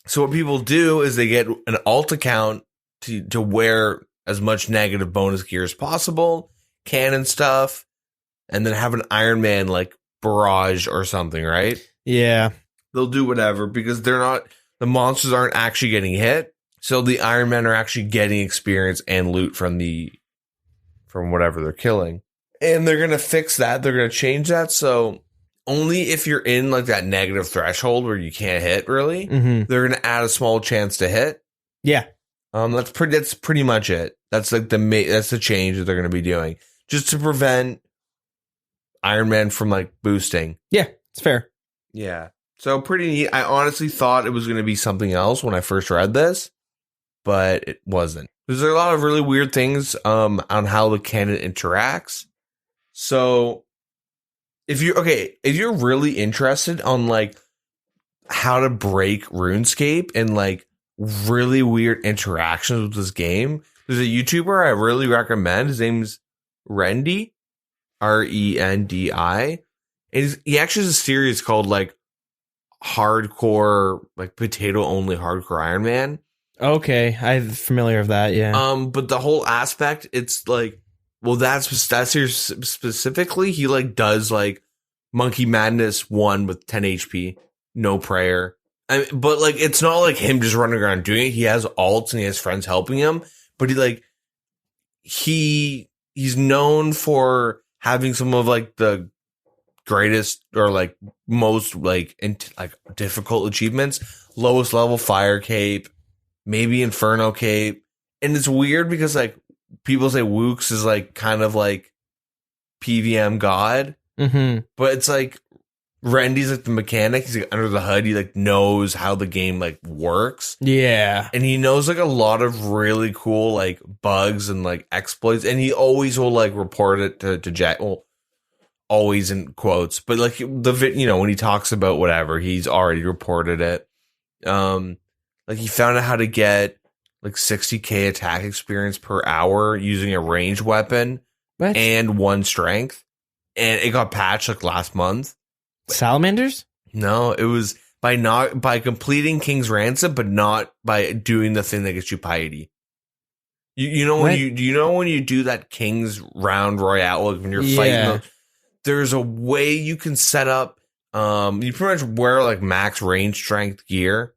So what people do is they get an alt account to wear as much negative bonus gear as possible, cannon stuff, and then have an Iron Man like barrage or something, right? Yeah. They'll do whatever because the monsters aren't actually getting hit. So the Iron Men are actually getting experience and loot from whatever they're killing. And they're going to fix that. They're going to change that. So only if you're in like that negative threshold where you can't hit really, they're going to add a small chance to hit. Yeah. That's pretty much it. That's like that's the change that they're going to be doing just to prevent Iron Man from like boosting. Yeah, it's fair. Yeah. So pretty neat. I honestly thought it was going to be something else when I first read this, but it wasn't. There's a lot of really weird things on how the cannon interacts. So if you're really interested on like how to break RuneScape and like really weird interactions with this game, there's a YouTuber I really recommend. His name's Rendy, Rendi, and he actually has a series called like hardcore, like potato only hardcore Iron Man. Okay, I'm familiar with that. Yeah. But the whole aspect, it's like, well, that's here specifically. He like does like Monkey Madness 1 with 10 HP, no prayer. But like, it's not like him just running around doing it. He has alts and he has friends helping him. But he's known for having some of like the greatest or like most like difficult achievements, lowest level fire cape, maybe inferno cape. And it's weird because like people say Wooks is like kind of like PVM god, but it's like Rendy's like the mechanic. He's like under the hood. He like knows how the game like works. Yeah. And he knows like a lot of really cool like bugs and like exploits. And he always will like report it to Jack. Well, always in quotes, but like when he talks about whatever, he's already reported it. Like he found out how to get like 60k attack experience per hour using a ranged weapon and 1 strength. And it got patched like last month. Salamanders? No, it was by completing King's Ransom, but not by doing the thing that gets you piety. You know when you do that King's round royale, like when you're fighting, there's a way you can set up. You pretty much wear like max range strength gear,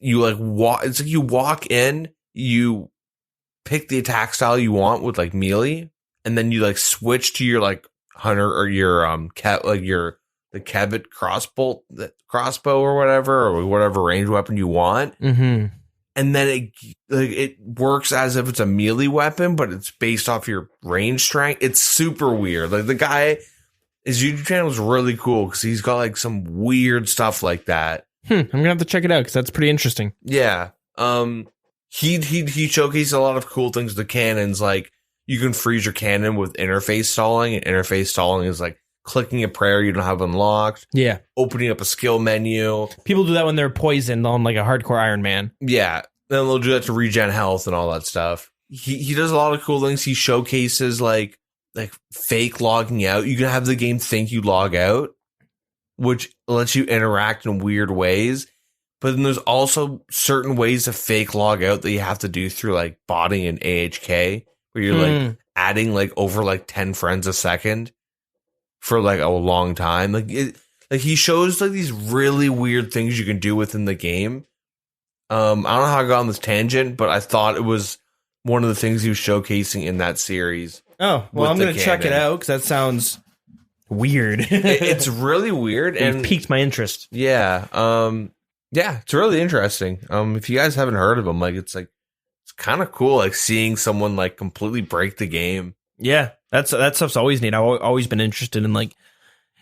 you like walk. It's like you walk in, you pick the attack style you want with like melee, and then you like switch to your like hunter or your the Kebbit crossbow or whatever range weapon you want. Mm-hmm. And then it works as if it's a melee weapon, but it's based off your range strength. It's super weird. Like the guy, his YouTube channel is really cool because he's got like some weird stuff like that. I'm gonna have to check it out because that's pretty interesting. Yeah. He showcased a lot of cool things. The cannons, like you can freeze your cannon with interface stalling, and interface stalling is like clicking a prayer you don't have unlocked. Yeah. Opening up a skill menu. People do that when they're poisoned on like a hardcore Iron Man. Yeah. Then they'll do that to regen health and all that stuff. He does a lot of cool things. He showcases like fake logging out. You can have the game think you log out, which lets you interact in weird ways. But then there's also certain ways to fake log out that you have to do through like botting and AHK, where you're like adding like over like 10 friends a second for like a long time. Like he shows like these really weird things you can do within the game. I don't know how I got on this tangent, but I thought it was one of the things he was showcasing in that series. Oh, well, I'm going to check it out because that sounds weird. It's really weird and piqued my interest. Yeah. Yeah, it's really interesting. If you guys haven't heard of him, like it's kind of cool, like seeing someone like completely break the game. Yeah, that stuff's always neat. I've always been interested in like,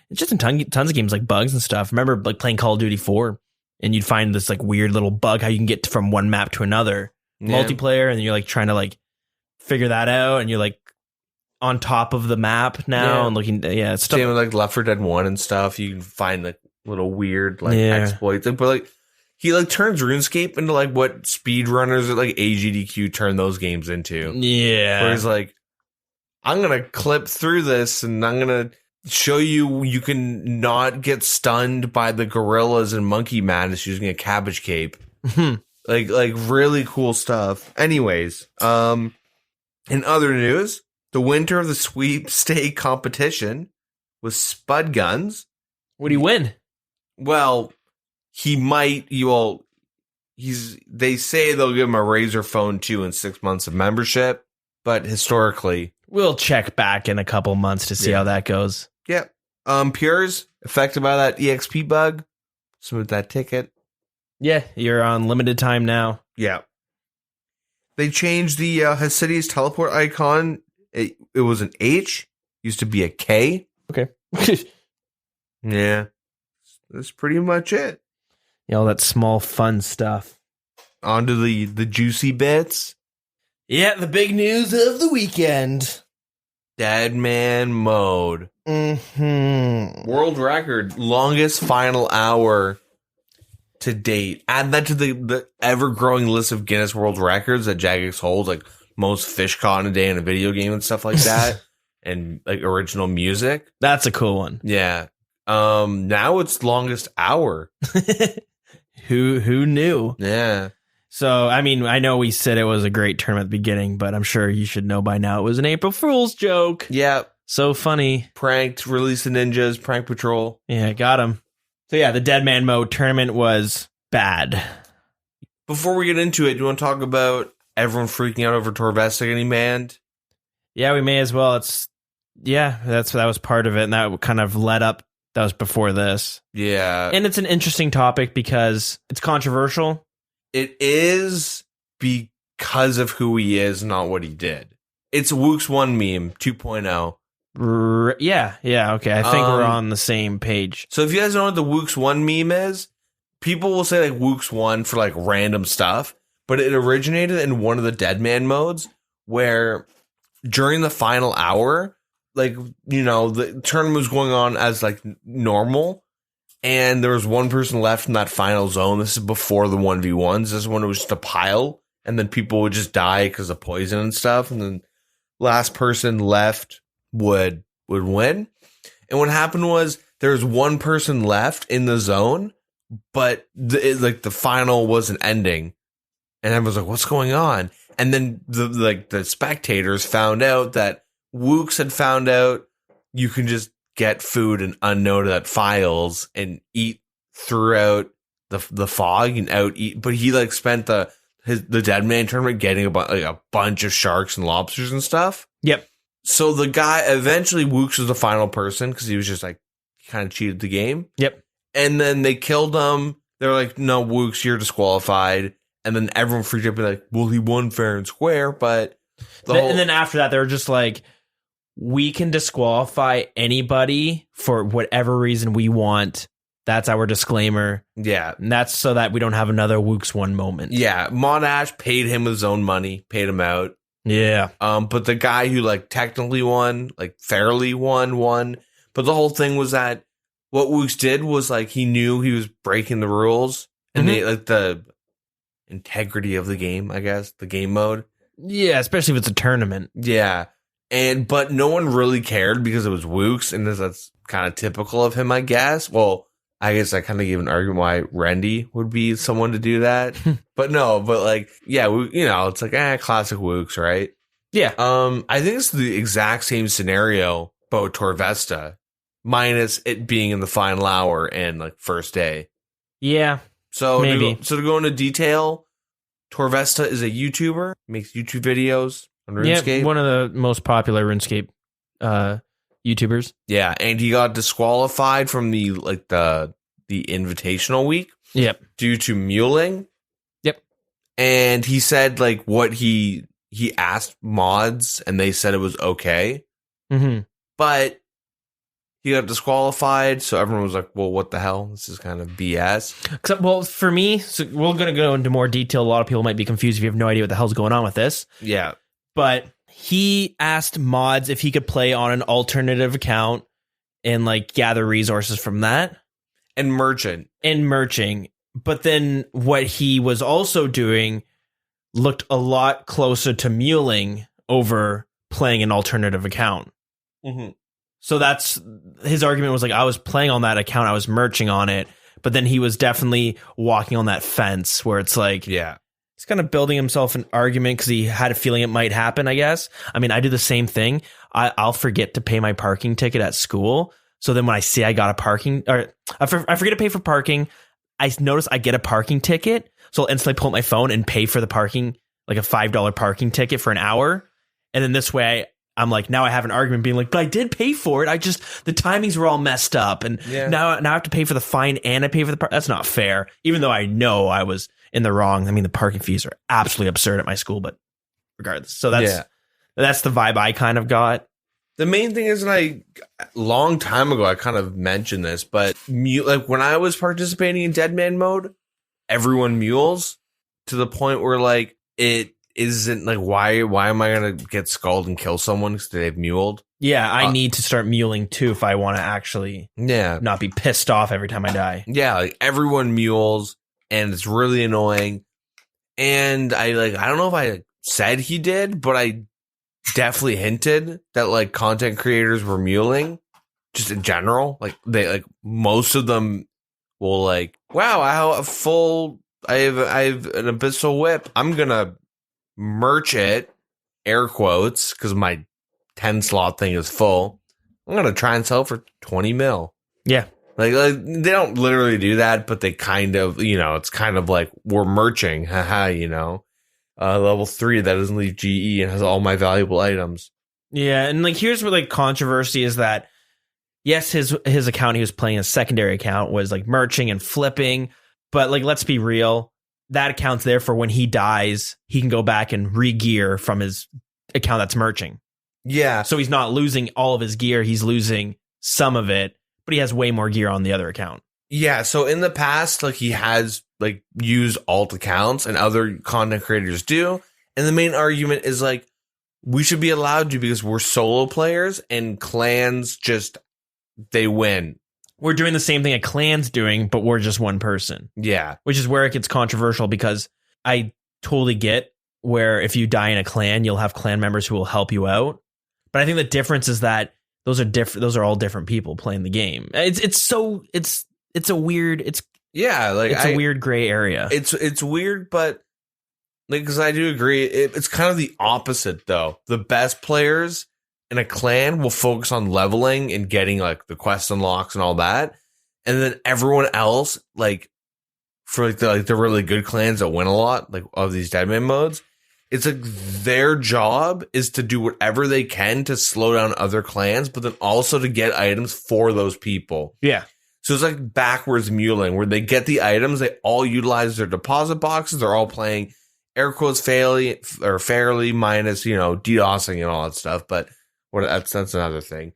it's just in tons of games like bugs and stuff. I remember like playing Call of Duty 4 and you'd find this like weird little bug, how you can get from one map to another multiplayer. And you're like trying to like figure that out. And you're like on top of the map now and looking. Yeah. It's same with like Left 4 Dead 1 and stuff. You can find like little weird like exploits. But like he like turns RuneScape into like what speedrunners at like AGDQ turn those games into. Yeah. Whereas like, I'm going to clip through this and I'm going to show you can not get stunned by the gorillas and monkey madness using a cabbage cape. like really cool stuff. Anyways, in other news, the winner of the sweepstake competition was Spud Guns. Would he win? Well, he might. They say they'll give him a Razer Phone 2 and 6 months of membership, but historically, we'll check back in a couple months to see how that goes. Yeah. Pure's affected by that EXP bug. Submit that ticket. Yeah, you're on limited time now. Yeah. They changed the Hasidi's teleport icon. It was an H. Used to be a K. Okay. Yeah. That's pretty much it. Yeah, all that small fun stuff. On to the juicy bits. Yeah, the big news of the weekend. Dead Man Mode. World record. Longest final hour to date. Add that to the ever-growing list of Guinness World Records that Jagex holds, like most fish caught in a day in a video game and stuff like that. And like original music. That's a cool one. Yeah. Now it's longest hour. Who knew? Yeah. So, I mean, I know we said it was a great tournament at the beginning, but I'm sure you should know by now it was an April Fool's joke. Yeah. So funny. Pranked, Release the Ninjas, Prank Patrol. Yeah, got him. So yeah, the Dead Man Mode tournament was bad. Before we get into it, do you want to talk about everyone freaking out over Torvesta getting banned? Yeah, we may as well. That was part of it, and that kind of led up. That was before this. Yeah. And it's an interesting topic because it's controversial. It is because of who he is, not what he did. It's Wook's One meme 2.0. Yeah, okay. I think we're on the same page. So if you guys know what the Wook's One meme is, people will say like Wook's One for like random stuff, but it originated in one of the Dead Man modes where during the final hour, like, you know, the tournament was going on as like normal, and there was one person left in that final zone. This is before the 1v1s. This is when it was just a pile, and then people would just die because of poison and stuff, and then last person left would win. And what happened was there was one person left in the zone, but the final wasn't ending, and everyone's like, "What's going on?" And then the spectators found out that Wooks had found out you can just get food in unnoted files and eat throughout the fog and out eat, but he like spent the dead man tournament getting a bunch of sharks and lobsters and stuff. Yep. So the guy eventually Wooks was the final person because he was just like kind of cheated the game. Yep. And then they killed him. They're like, no, Wooks, you're disqualified. And then everyone freaked out and be like, well, he won fair and square, but and then after that, they were just like, we can disqualify anybody for whatever reason we want. That's our disclaimer. Yeah. And that's so that we don't have another Wooks one moment. Yeah. Monash paid him with his own money, paid him out. Yeah. But the guy who like technically won, like fairly won. But the whole thing was that what Wooks did was like he knew he was breaking the rules and they like the integrity of the game, I guess, the game mode. Yeah, especially if it's a tournament. Yeah. But no one really cared because it was Wooks, and that's kind of typical of him, I guess. Well, I guess I kind of gave an argument why Randy would be someone to do that. But like, yeah, it's like, classic Wooks, right? Yeah. I think it's the exact same scenario, but with Torvesta, minus it being in the final hour and like first day. Yeah. So maybe. To go into detail, Torvesta is a YouTuber, makes YouTube videos on RuneScape. Yeah, one of the most popular RuneScape YouTubers. Yeah, and he got disqualified from the invitational week. Yep. Due to muling. Yep. And he said like what he asked mods and they said it was okay. Mm-hmm. But he got disqualified, so everyone was like, well, what the hell? This is kind of BS. Except, well, for me, so we're going to go into more detail. A lot of people might be confused if you have no idea what the hell's going on with this. Yeah. But he asked mods if he could play on an alternative account and like gather resources from that. And merching. But then what he was also doing looked a lot closer to muling over playing an alternative account. Mm-hmm. So that's his argument was like, I was playing on that account, I was merching on it, but then he was definitely walking on that fence where it's like, yeah, he's kind of building himself an argument because he had a feeling it might happen, I guess. I mean, I do the same thing. I'll forget to pay my parking ticket at school. So then when I see I got a parking, or I forget to pay for parking, I notice I get a parking ticket. So I'll instantly pull up my phone and pay for the parking, like a $5 parking ticket for an hour. And then this way I'm like, now I have an argument being like, but I did pay for it. The timings were all messed up. And now I have to pay for the fine and I pay for the park. That's not fair. Even though I know I was in the wrong. I mean, the parking fees are absolutely absurd at my school, but regardless. So that's the vibe I kind of got. The main thing is, like, long time ago, I kind of mentioned this, but like when I was participating in Dead Man mode, everyone mules to the point where like it isn't like, why am I going to get skulled and kill someone because they've muled? Yeah, I need to start muling too if I want to actually not be pissed off every time I die. Yeah, like everyone mules and it's really annoying. And I don't know if I said he did, but I definitely hinted that like content creators were muling just in general. Like most of them will like, wow, I have an abyssal whip. I'm going to merch it, air quotes, because my 10 slot thing is full. I'm going to try and sell for 20 mil. Yeah. Like they don't literally do that, but they kind of, it's kind of like we're merching. Haha, level 3 that doesn't leave GE and has all my valuable items. Yeah. And like, here's where like controversy is that, yes, his account he was playing, a secondary account, was like merching and flipping. But like, let's be real. That account's there for when he dies, he can go back and re-gear from his account that's merching. Yeah. So he's not losing all of his gear. He's losing some of it, but he has way more gear on the other account. Yeah. So in the past, like he has like used alt accounts and other content creators do. And the main argument is like, we should be allowed to because we're solo players and clans just, they win. We're doing the same thing a clan's doing, but we're just one person. Yeah. Which is where it gets controversial because I totally get where if you die in a clan, you'll have clan members who will help you out. But I think the difference is that those are different. Those are all different people playing the game. It's a weird gray area. It's weird, but like, because I do agree, it's kind of the opposite though. The best players in a clan will focus on leveling and getting like the quest unlocks and all that. And then everyone else like for like the really good clans that win a lot, like of these Deadman modes. It's like their job is to do whatever they can to slow down other clans, but then also to get items for those people. Yeah. So it's like backwards muling, where they get the items, they all utilize their deposit boxes, they're all playing air quotes fairly minus, DDoSing and all that stuff, but that's another thing.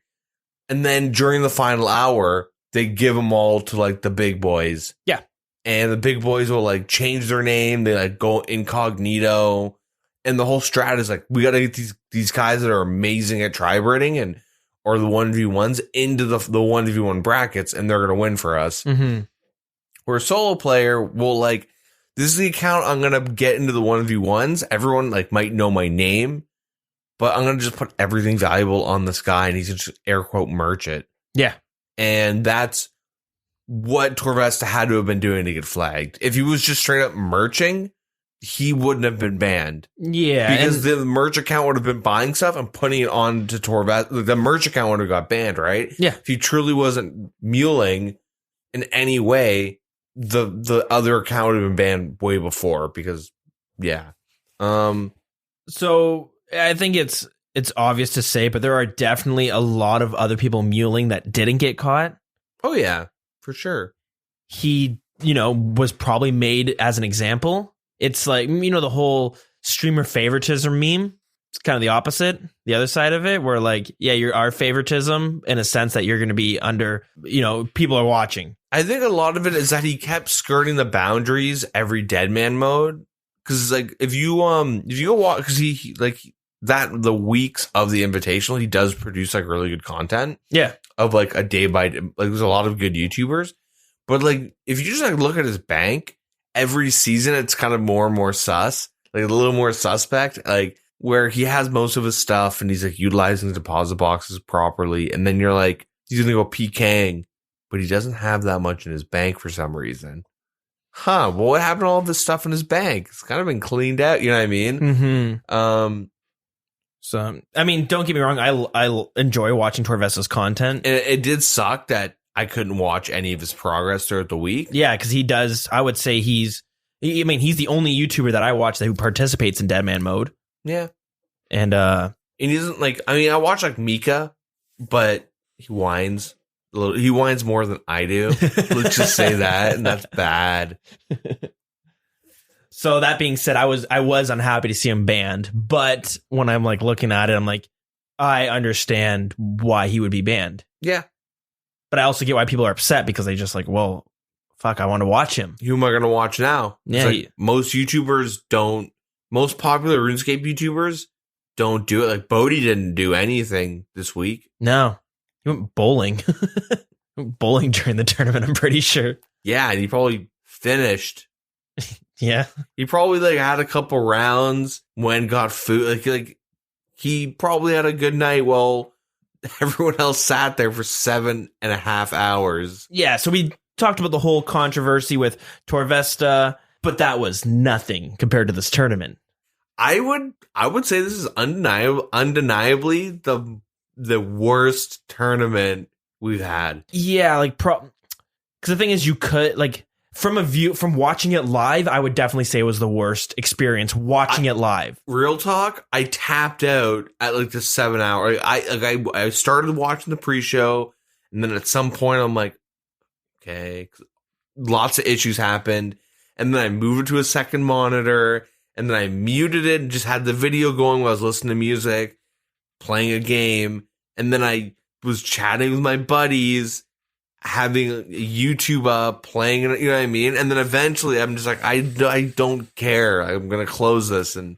And then during the final hour, they give them all to like the big boys. Yeah. And the big boys will like change their name, they like go incognito. And the whole strat is like, we got to get these guys that are amazing at tri-breeding or the 1v1s into the 1v1 brackets, and they're going to win for us. Mm-hmm. Where a solo player will like, this is the account I'm going to get into the 1v1s. Everyone like might know my name, but I'm going to just put everything valuable on this guy, and he's going to just air quote merch it. Yeah. And that's what Torvesta had to have been doing to get flagged. If he was just straight up merching, he wouldn't have been banned. Yeah. Because the merch account would have been buying stuff and putting it on to Torvesta. The merch account would have got banned, right? Yeah. If he truly wasn't muling in any way, the other account would have been banned way before because, yeah. So I think it's obvious to say, but there are definitely a lot of other people muling that didn't get caught. Oh, yeah, for sure. He, was probably made as an example. It's like, the whole streamer favoritism meme. It's kind of the opposite, the other side of it, where like, yeah, you're our favoritism in a sense that you're going to be under, people are watching. I think a lot of it is that he kept skirting the boundaries every Deadman mode. Cause like, if you go watch, cause he like that, the weeks of the Invitational, he does produce like really good content. Yeah. Of like a day by day, like there's a lot of good YouTubers, but like, if you just like look at his bank, every season, it's kind of more and more sus, like a little more suspect, like where he has most of his stuff and he's like utilizing the deposit boxes properly. And then you're like, he's going to go PKing, but he doesn't have that much in his bank for some reason. Well, what happened to all of this stuff in his bank? It's kind of been cleaned out. You know what I mean? Mm-hmm. So, I mean, don't get me wrong. I enjoy watching Torvesta's content. It did suck that I couldn't watch any of his progress throughout the week. Yeah, because he does. I would say he's the only YouTuber that I watch who participates in Deadman mode. Yeah, and he doesn't like. I mean, I watch like Mika, but he whines a little. He whines more than I do. Let's just say that, and that's bad. So that being said, I was unhappy to see him banned, but when I'm like looking at it, I'm like, I understand why he would be banned. Yeah. But I also get why people are upset because they just like, well, fuck, I want to watch him. Who am I going to watch now? Yeah. Like most YouTubers don't, most popular RuneScape YouTubers don't do it. Like Bodhi didn't do anything this week. No. He went bowling. Bowling during the tournament, I'm pretty sure. Yeah, and he probably finished. Yeah. He probably like had a couple rounds when got food. Like he probably had a good night while everyone else sat there for 7.5 hours. Yeah, so we talked about the whole controversy with Torvesta, but that was nothing compared to this tournament. I would say this is undeniably the worst tournament we've had. Yeah, like because the thing is, you could like from watching it live, I would definitely say it was the worst experience watching it live. Real talk, I tapped out at like the 7 hour. I started watching the pre-show, and then at some point I'm like, okay, lots of issues happened, and then I moved it to a second monitor, and then I muted it and just had the video going while I was listening to music, playing a game, and then I was chatting with my buddies, having YouTube up, playing it, you know what I mean? And then eventually I'm just like, I don't care. I'm going to close this. And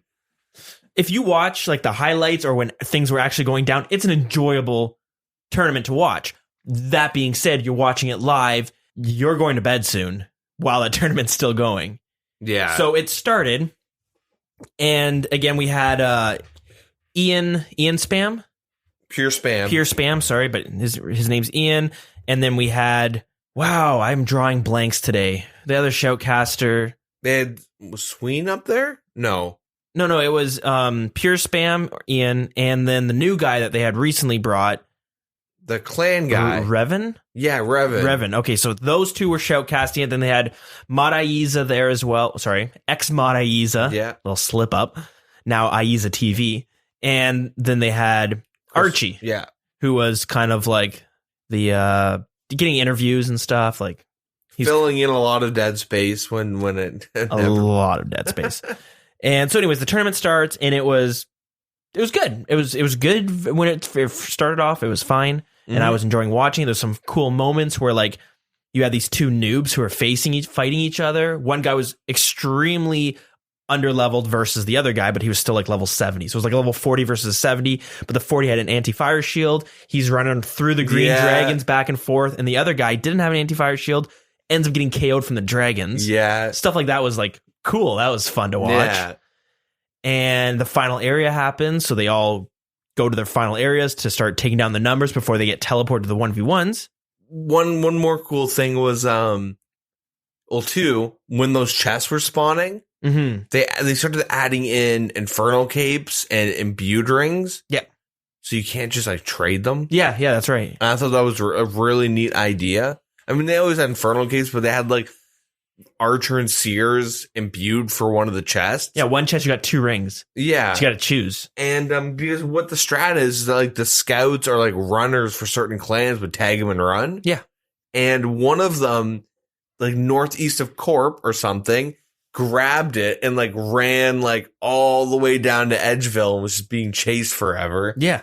if you watch like the highlights or when things were actually going down, it's an enjoyable tournament to watch. That being said, you're watching it live, you're going to bed soon while the tournament's still going. Yeah. So it started, and again, we had Ian Spam. Pure Spam, sorry, but his name's Ian. And then we had, wow, I'm drawing blanks today. The other shoutcaster. Was Sween up there? No, it was Pure Spam, Ian, and then the new guy that they had recently brought, the clan guy. Revan? Yeah, Revan. Revan. Okay, so those two were shoutcasting it. Then they had Mod Aiza there as well. Sorry, ex-Mod Aiza. Yeah. Little slip up. Now Aiza TV. And then they had Archie. Yeah. Who was kind of like the getting interviews and stuff. Like he's filling in a lot of dead space when it lot of dead space. And so anyways, the tournament starts and it was good. It was good when it started off. It was fine. And I was enjoying watching. There's some cool moments where like you had these two noobs who are fighting each other. One guy was extremely underleveled versus the other guy, but he was still like level 70. So it was like level 40 versus 70, but the 40 had an anti-fire shield. He's running through the green dragons back and forth, and the other guy didn't have an anti-fire shield, ends up getting KO'd from the dragons. Yeah. Stuff like that was like cool. That was fun to watch. Yeah. And the final area happens, so they all go to their final areas to start taking down the numbers before they get teleported to the 1v1s. One more cool thing was two, when those chests were spawning, they started adding in infernal capes and imbued rings. Yeah. So you can't just like trade them. Yeah, that's right. And I thought that was a really neat idea. I mean, they always had infernal capes, but they had like Archer and Seers imbued for one of the chests. Yeah, one chest you got 2 rings. Yeah. So you got to choose. And because what the strat is that like the scouts are like runners for certain clans, but tag them and run. Yeah. And one of them, like northeast of Corp or something, grabbed it and like ran like all the way down to Edgeville and was just being chased forever. Yeah.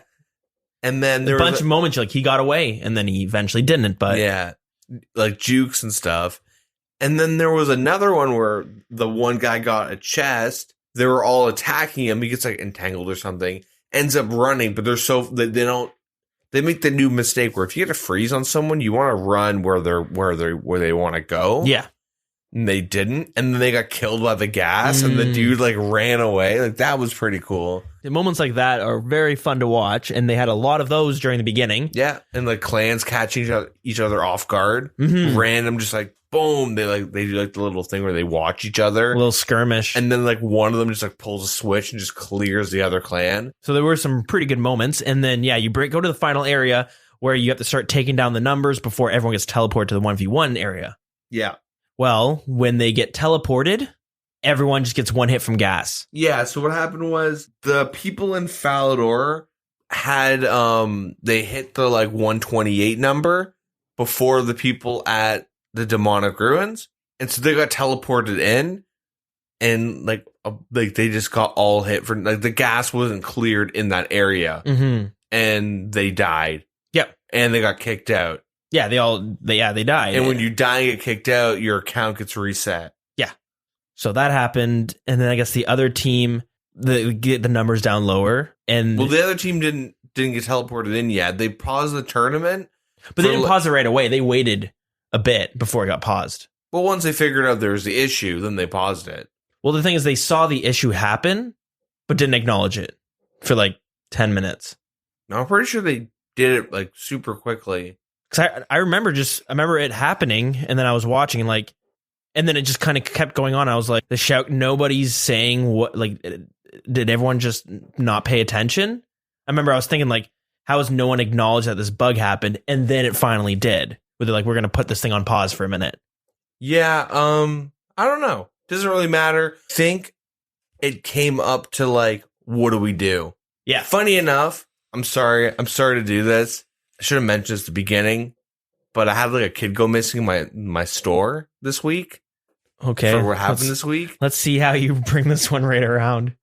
And then there was a bunch of moments like he got away and then he eventually didn't, but yeah, like jukes and stuff. And then there was another one where the one guy got a chest. They were all attacking him. He gets like entangled or something, ends up running, but they make the new mistake where if you get a freeze on someone, you want to run where they want to go. Yeah. And they didn't, and then they got killed by the gas, and the dude like ran away. Like that was pretty cool. The moments like that are very fun to watch, and they had a lot of those during the beginning. Yeah, and like clans catching each other off guard, random, just like boom. They do like the little thing where they watch each other, a little skirmish, and then like one of them just like pulls a switch and just clears the other clan. So there were some pretty good moments, and then you go to the final area where you have to start taking down the numbers before everyone gets teleported to the 1v1 area. Yeah. Well, when they get teleported, everyone just gets one hit from gas. Yeah, so what happened was the people in Falador had they hit the like 128 number before the people at the demonic ruins, and so they got teleported in, and like they just got all hit for like the gas wasn't cleared in that area, and they died. Yep, and they got kicked out. Yeah, they died. And when you die and get kicked out, your account gets reset. Yeah. So that happened. And then I guess the other team, get the numbers down lower. And well, the other team didn't get teleported in yet. They paused the tournament. But they didn't pause it right away. They waited a bit before it got paused. Well, once they figured out there was the issue, then they paused it. Well, the thing is they saw the issue happen, but didn't acknowledge it for like 10 minutes. No, I'm pretty sure they did it like super quickly. Because I remember it happening, and then I was watching, and then it just kind of kept going on. I was like, the shout, nobody's saying what, like, did everyone just not pay attention? I remember I was thinking, like, how has no one acknowledged that this bug happened? And then it finally did. Where they're like, we're going to put this thing on pause for a minute. Yeah, I don't know. Doesn't really matter. I think it came up to, like, what do we do? Yeah. Funny enough, I'm sorry to do this. I should have mentioned this at the beginning, but I had like a kid go missing in my store this week. Okay. For what happened this week. Let's see how you bring this one right around.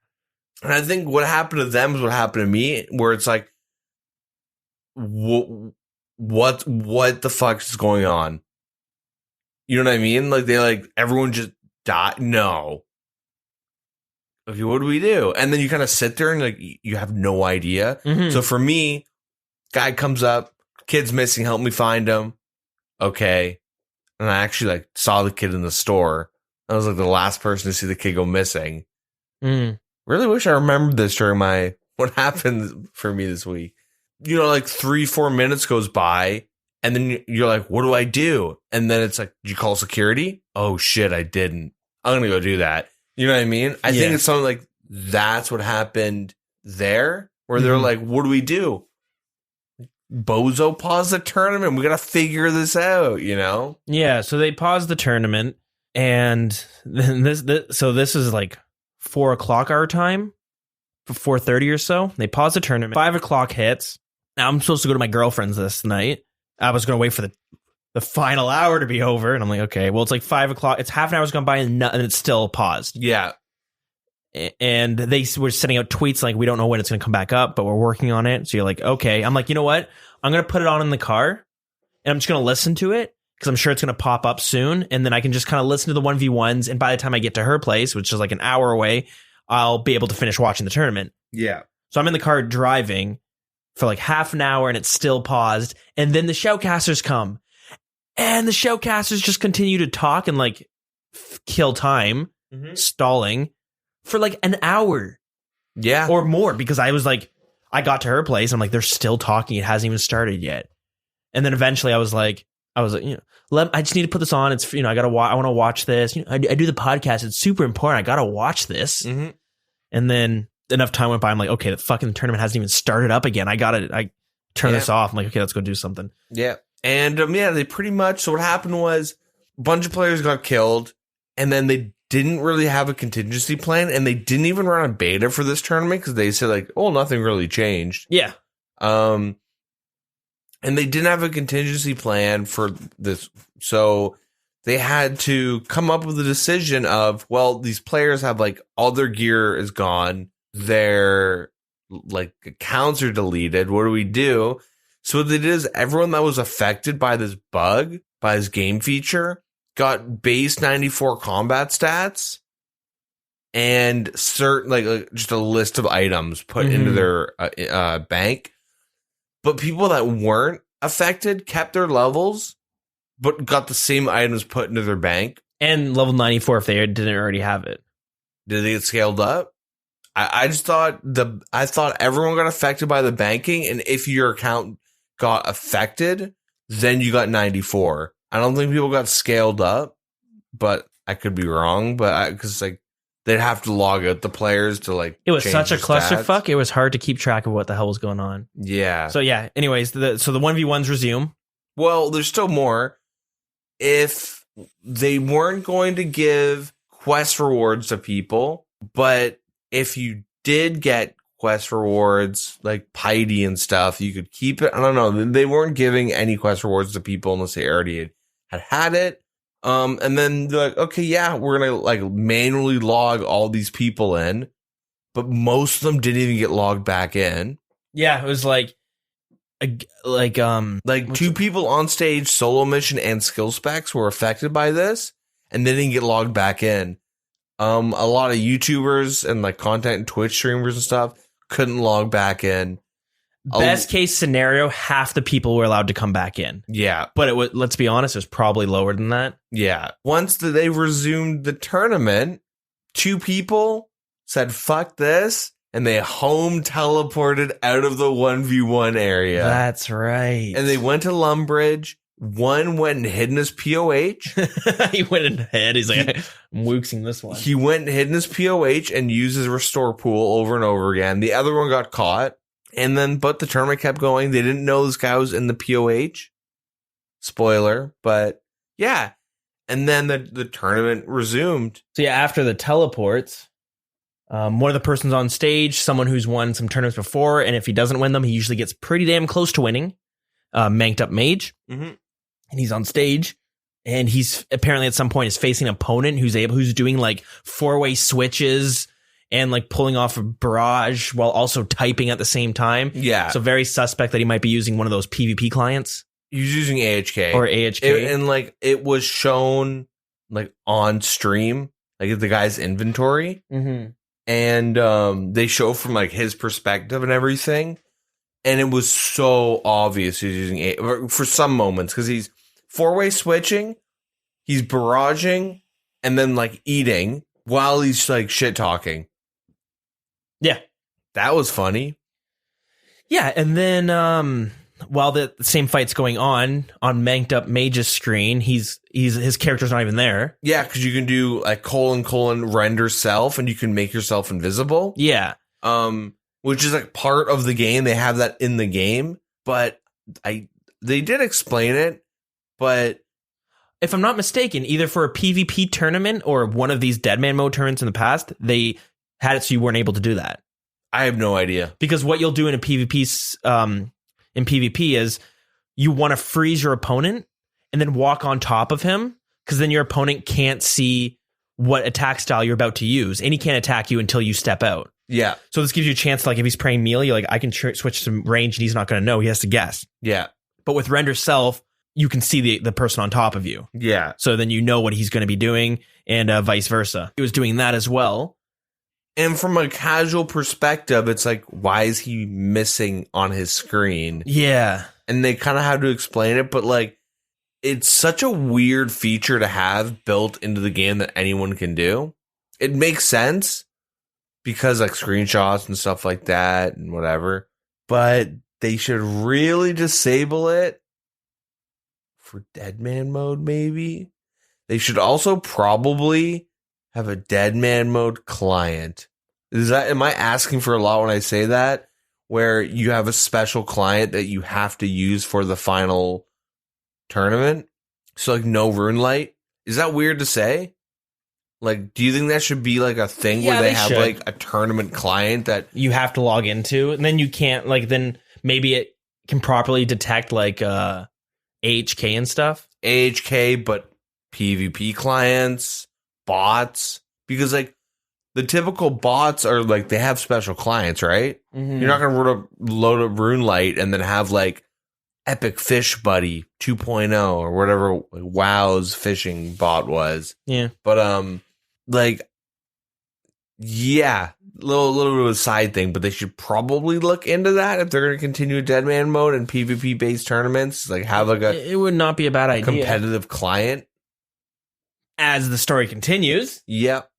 And I think what happened to them is what happened to me, where it's like, what the fuck is going on? You know what I mean? Like everyone just died. No. Okay, what do we do? And then you kind of sit there and like you have no idea. So for me, guy comes up, kid's missing, help me find him. Okay. And I actually like saw the kid in the store. I was like the last person to see the kid go missing. Really wish I remembered this during what happened for me this week. You know, like 3-4 minutes goes by and then you're like, what do I do? And then it's like, did you call security? Oh shit, I didn't. I'm going to go do that. You know what I mean? I think it's something like that's what happened there where they're like, what do we do? bozo pause the tournament. We got to figure this out, you know? Yeah, so they paused the tournament, and then this is like 4 o'clock our time, 4:30 or so. They paused the tournament. 5 o'clock hits. Now I'm supposed to go to my girlfriend's this night. I was going to wait for the final hour to be over, and I'm like, okay, well, it's like 5 o'clock. It's half an hour's gone by, and it's still paused. Yeah. And they were sending out tweets like, we don't know when it's going to come back up, but we're working on it. So you're like, okay. I'm like, you know what? I'm going to put it on in the car, and I'm just going to listen to it because I'm sure it's going to pop up soon. And then I can just kind of listen to the 1v1s. And by the time I get to her place, which is like an hour away, I'll be able to finish watching the tournament. Yeah. So I'm in the car driving for like half an hour, and it's still paused. And then the shoutcasters come, and the shoutcasters just continue to talk and like kill time, stalling for like an hour. Yeah. Or more, because I was like, I got to her place. I'm like, they're still talking. It hasn't even started yet. And then eventually I was like, you know, I just need to put this on. It's, you know, I want to watch this. You know, I do the podcast. It's super important. I got to watch this. Mm-hmm. And then enough time went by. I'm like, okay, the fucking tournament hasn't even started up again. I turn this off. I'm like, okay, let's go do something. Yeah. And they pretty much, so what happened was a bunch of players got killed, and then they didn't really have a contingency plan, and they didn't even run a beta for this tournament because they said like, oh, nothing really changed. Yeah. And they didn't have a contingency plan for this. So they had to come up with a decision of, well, these players have like all their gear is gone. Their like accounts are deleted. What do we do? So what they did is everyone that was affected by this bug, by this game feature, got base 94 combat stats and certain like just a list of items put into their bank. But people that weren't affected kept their levels, but got the same items put into their bank. And level 94 if they didn't already have it. Did they get scaled up? I just thought everyone got affected by the banking, and if your account got affected, then you got 94. I don't think people got scaled up, but I could be wrong. But because like they'd have to log out the players to like. It was change such a their clusterfuck. stats. It was hard to keep track of what the hell was going on. Yeah. So yeah. Anyways, so the 1v1s resume. Well, there's still more. If they weren't going to give quest rewards to people, but if you did get quest rewards like piety and stuff, you could keep it. I don't know. They weren't giving any quest rewards to people unless they already had it. And then they're like, okay, yeah, we're going to like manually log all these people in, but most of them didn't even get logged back in. Yeah. It was like two people on stage, solo mission and skill specs were affected by this, and they didn't get logged back in. A lot of YouTubers and like content and Twitch streamers and stuff couldn't log back in. Best case scenario, half the people were allowed to come back in. Yeah. But let's be honest, it was probably lower than that. Yeah. Once they resumed the tournament, 2 people said, fuck this, and they home teleported out of the 1v1 area. That's right. And they went to Lumbridge. One went and hid in his POH. He went in head. He's like, I'm wooxing this one. He went and hid in his POH and used his restore pool over and over again. The other one got caught. But the tournament kept going. They didn't know this guy was in the POH. Spoiler. But yeah. And then the tournament resumed. So yeah, after the teleports, one of the persons on stage, someone who's won some tournaments before, and if he doesn't win them, he usually gets pretty damn close to winning. Manked up mage. Mm-hmm. And he's on stage, and he's apparently at some point is facing an opponent who's doing like 4-way switches and like pulling off a barrage while also typing at the same time. Yeah. So very suspect that he might be using one of those PvP clients. He's using AHK. Or AHK. And like it was shown like on stream, like the guy's inventory. Mm-hmm. And they show from like his perspective and everything. And it was so obvious he's using for some moments because he's 4-way switching, he's barraging, and then like eating while he's like shit talking. Yeah, that was funny. Yeah, and then while the same fight's going on Manked Up Mage's screen, his character's not even there. Yeah, because you can do like : render self, and you can make yourself invisible. Yeah. Which is like part of the game. They have that in the game, but They did explain it, but if I'm not mistaken, either for a PvP tournament or one of these Deadman mode tournaments in the past, they had it so you weren't able to do that. I have no idea. Because what you'll do in a PvP is you want to freeze your opponent and then walk on top of him, because then your opponent can't see what attack style you're about to use, and he can't attack you until you step out. Yeah. So this gives you a chance, like if he's praying melee, you're like, I can switch to range and he's not going to know. He has to guess. Yeah. But with render self, you can see the person on top of you. Yeah. So then you know what he's going to be doing, and vice versa. He was doing that as well. And from a casual perspective, it's like, why is he missing on his screen? Yeah. And they kind of have to explain it, but like, it's such a weird feature to have built into the game that anyone can do. It makes sense because like screenshots and stuff like that and whatever, but they should really disable it for Deadman mode, maybe. They should also probably have a Deadman mode client. Am I asking for a lot when I say that? Where you have a special client that you have to use for the final tournament? So like no rune light? Is that weird to say? Like, do you think that should be like a thing where they have should. like a tournament client that you have to log into, and then you can't, like, then maybe it can properly detect like AHK and stuff. AHK, but PvP clients, bots, because like the typical bots are like, they have special clients, right? Mm-hmm. You're not going to load up Rune Light and then have like Epic Fish Buddy 2.0 or whatever WoW's fishing bot was. Yeah. But like, yeah, little bit of a side thing, but they should probably look into that if they're going to continue Deadman mode and PvP based tournaments. Like, have like it would not be a bad idea. Competitive client As the story continues. Yep.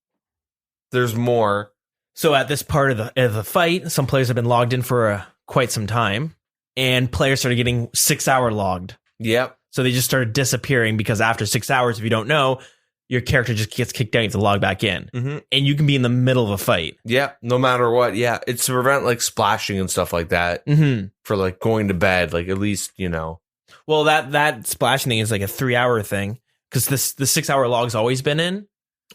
There's more. So at this part of the fight, some players have been logged in for quite some time, and players started getting 6 hour logged. Yep. So they just started disappearing, because after 6 hours, if you don't know, your character just gets kicked out. You have to log back in. Mm-hmm. And you can be in the middle of a fight. Yeah, no matter what. Yeah, it's to prevent like splashing and stuff like that for like going to bed. Like, at least, you know. Well, that splashing thing is like a 3 hour thing, because the 6 hour log's always been in.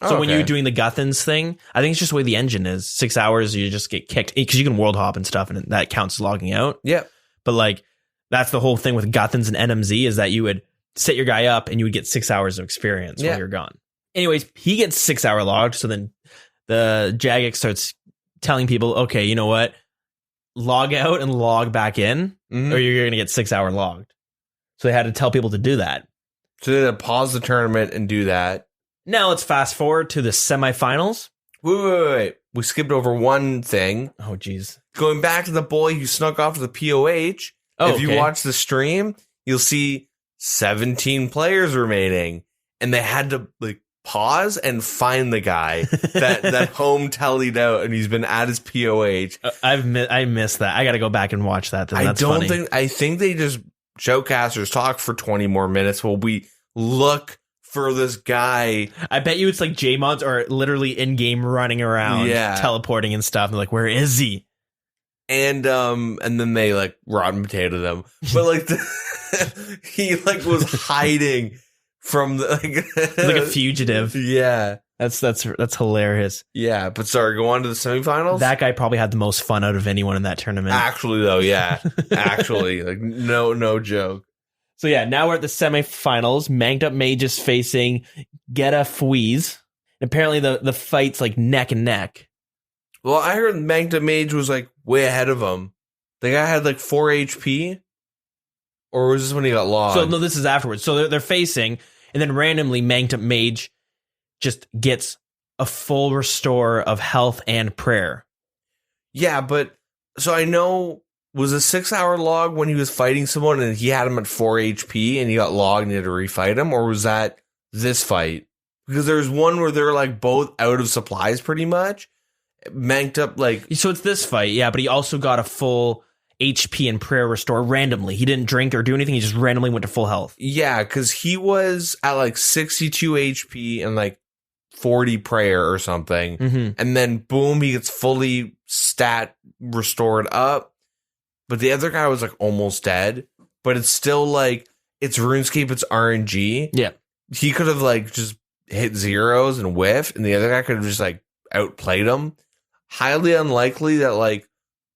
So when you're doing the Guthans thing, I think it's just the way the engine is. 6 hours, you just get kicked, because you can world hop and stuff, and that counts as logging out. Yeah. But like, that's the whole thing with Guthans and NMZ, is that you would set your guy up and you would get 6 hours of experience while you're gone. Anyways, he gets 6 hour logged. So then the Jagex starts telling people, okay, you know what? Log out and log back in, or you're going to get 6 hour logged. So they had to tell people to do that. So they had to pause the tournament and do that. Now let's fast forward to the semifinals. Wait. We skipped over one thing. Oh, geez. Going back to the boy who snuck off to the POH. If you watch the stream, you'll see 17 players remaining. And they had to like pause and find the guy that home tallied out, and he's been at his POH. I missed that. I got to go back and watch that. I think they just showcasters talk for 20 more minutes while we look for this guy. I bet you it's like J-Mods are literally in game running around, teleporting and stuff. And they're like, where is he? And then they like rotten potato them. But like he like was hiding from the like a fugitive. Yeah. That's hilarious. Yeah, but sorry, go on to the semifinals. That guy probably had the most fun out of anyone in that tournament. Actually, though, yeah. Actually, like no joke. So yeah, now we're at the semifinals. Manged Up Mage is facing Geta Fweeze. Apparently the fight's like neck and neck. Well, I heard Manged Up Mage was like way ahead of him. The guy had like 4 HP? Or was this when he got logged? So no, this is afterwards. So they're facing, and then randomly Manged Up Mage just gets a full restore of health and prayer. Yeah, but so I know, was a 6 hour log when he was fighting someone and he had him at 4 HP and he got logged and he had to refight him? Or was that this fight? Because there's one where they're like both out of supplies pretty much. Manked up like. So it's this fight, yeah, but he also got a full HP and prayer restore randomly. He didn't drink or do anything. He just randomly went to full health. Yeah, because he was at like 62 HP and like 40 prayer or something. Mm-hmm. And then boom, he gets fully stat restored up. But the other guy was like almost dead. but it's still like it's RuneScape, it's RNG. Yeah. He could have like just hit zeros and whiff, and the other guy could have just like outplayed him. Highly unlikely that like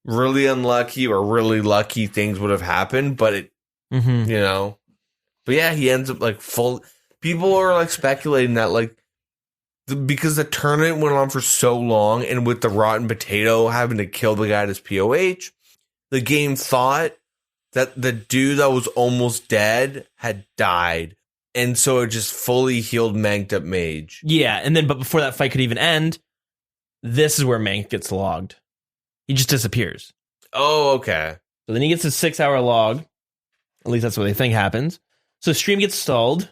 really unlucky or really lucky things would have happened, but it, you know, but yeah, he ends up like full. People are like speculating that like because the tournament went on for so long, and with the rotten potato having to kill the guy at his POH, the game thought that the dude that was almost dead had died. And so it just fully healed Manked Up Mage. Yeah, and then but before that fight could even end, this is where Mank gets logged. He just disappears. Oh, okay. So then he gets a 6-hour log. At least that's what they think happens. So stream gets stalled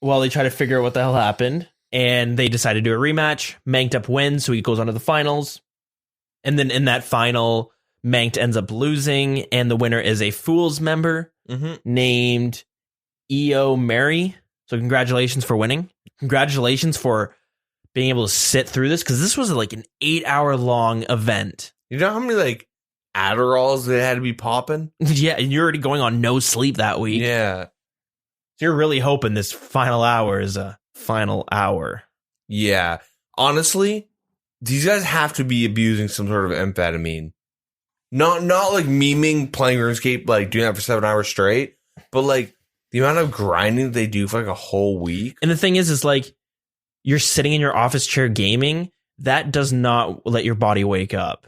while they try to figure out what the hell happened. And they decide to do a rematch. Manked Up wins, so he goes on to the finals. And then in that final, Manked ends up losing, and the winner is a Fools member named EO Mary. So congratulations for winning. Congratulations for being able to sit through this, because this was like an 8-hour long event. You know how many like Adderalls they had to be popping? Yeah, and you're already going on no sleep that week. Yeah. So you're really hoping this final hour is a final hour. Yeah. Honestly, these guys have to be abusing some sort of amphetamine. Not like memeing playing RuneScape, like doing that for 7 hours straight, but like the amount of grinding they do for like a whole week. And the thing is like you're sitting in your office chair gaming, that does not let your body wake up.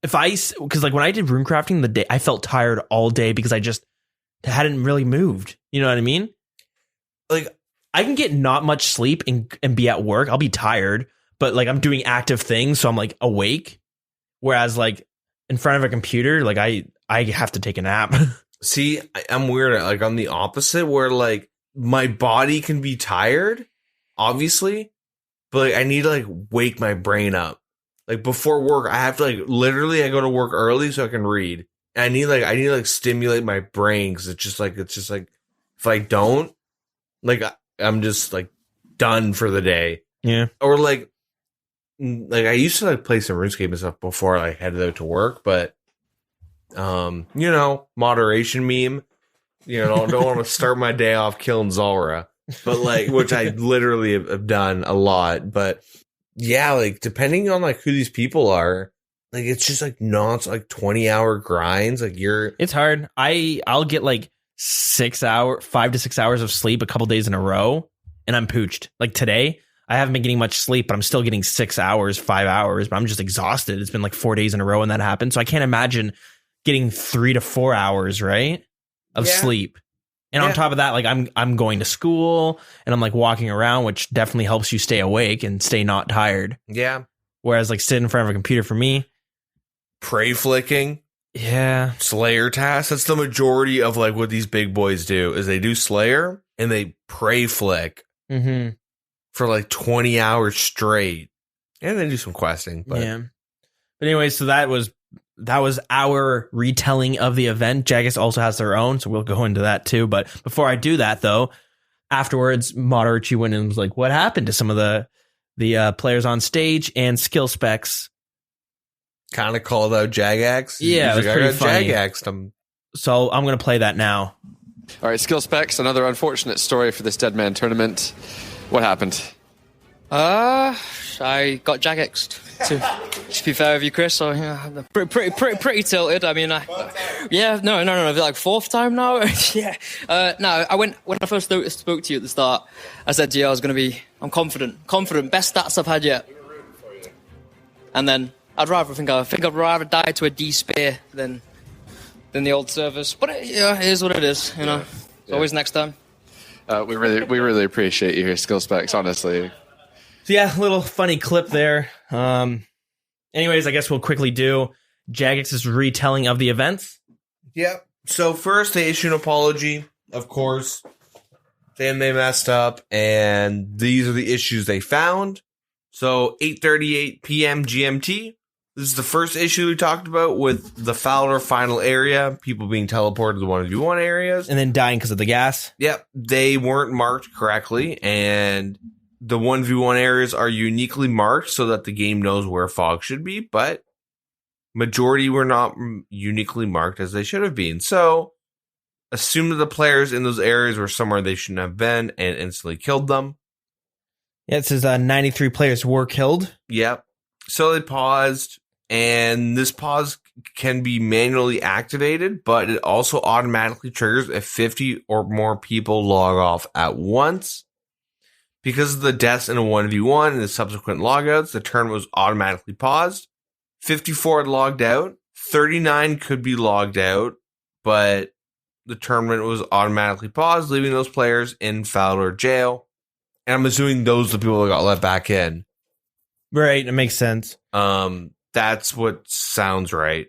Because like when I did runecrafting the day, I felt tired all day because I just hadn't really moved. You know what I mean? Like I can get not much sleep and be at work. I'll be tired, but like I'm doing active things, so I'm like awake. Whereas like in front of a computer, like I have to take a nap. See, I'm weird. Like I'm the opposite, where like my body can be tired, obviously, but like I need to like wake my brain up. Like before work, I have to like literally I go to work early so I can read. And I need to stimulate my brain, because it's just like if I don't, like I'm just like done for the day. Yeah. Or like I used to like play some RuneScape and stuff before I headed out to work, but you know, moderation meme. You know, don't want to start my day off killing Zulrah, but like, which I literally have done a lot. But yeah, like depending on like who these people are, like it's just like like 20-hour grinds. Like it's hard. I'll get like 5 to 6 hours of sleep a couple days in a row, and I'm pooched. Like today, I haven't been getting much sleep, but I'm still getting 6 hours, 5 hours, but I'm just exhausted. It's been like 4 days in a row when that happened. So I can't imagine getting 3 to 4 hours, right, of sleep. And on top of that, like I'm going to school and I'm like walking around, which definitely helps you stay awake and stay not tired. Yeah. Whereas like sitting in front of a computer for me, prey flicking. Yeah. Slayer tasks. That's the majority of like what these big boys do, is they do Slayer and they prey flick for like 20 hours straight. And they do some questing. But. Yeah. But anyway, so that was our retelling of the event. Jagex also has their own, so we'll go into that too. But before I do that, though, afterwards, Moderachi went and was like, what happened to some of the players on stage and skill specs? Kind of called out Jagex. Yeah, it was pretty funny. Jagex them. So I'm going to play that now. All right, skill specs, another unfortunate story for this Dead Man tournament. What happened? I got Jagexed. To be fair with you, Chris, so yeah, pretty tilted. I mean, no, like fourth time now. Yeah. No, when I first spoke to you at the start, I said to you I'm confident, best stats I've had yet. And then I'd rather die to a D spear than the old servers. But it is what it is. You know, it's always next time. We really appreciate your skill specs, honestly. So yeah, a little funny clip there. Anyways, I guess we'll quickly do Jagex's retelling of the events. Yep. So first, they issue an apology, of course. Then they messed up, and these are the issues they found. So 8:38 p.m. GMT. This is the first issue we talked about with the Fowler final area, people being teleported to the 1v1 areas. And then dying because of the gas. Yep. They weren't marked correctly, and the 1v1 areas are uniquely marked so that the game knows where fog should be, but majority were not uniquely marked as they should have been. So assumed that the players in those areas were somewhere they shouldn't have been and instantly killed them. Yeah, it says 93 players were killed. Yep. So they paused, and this pause can be manually activated, but it also automatically triggers if 50 or more people log off at once. Because of the deaths in a 1v1 and the subsequent logouts, the tournament was automatically paused. 54 had logged out. 39 could be logged out, but the tournament was automatically paused, leaving those players in Fowler jail. And I'm assuming those are the people that got let back in. Right, it makes sense. That's what sounds right.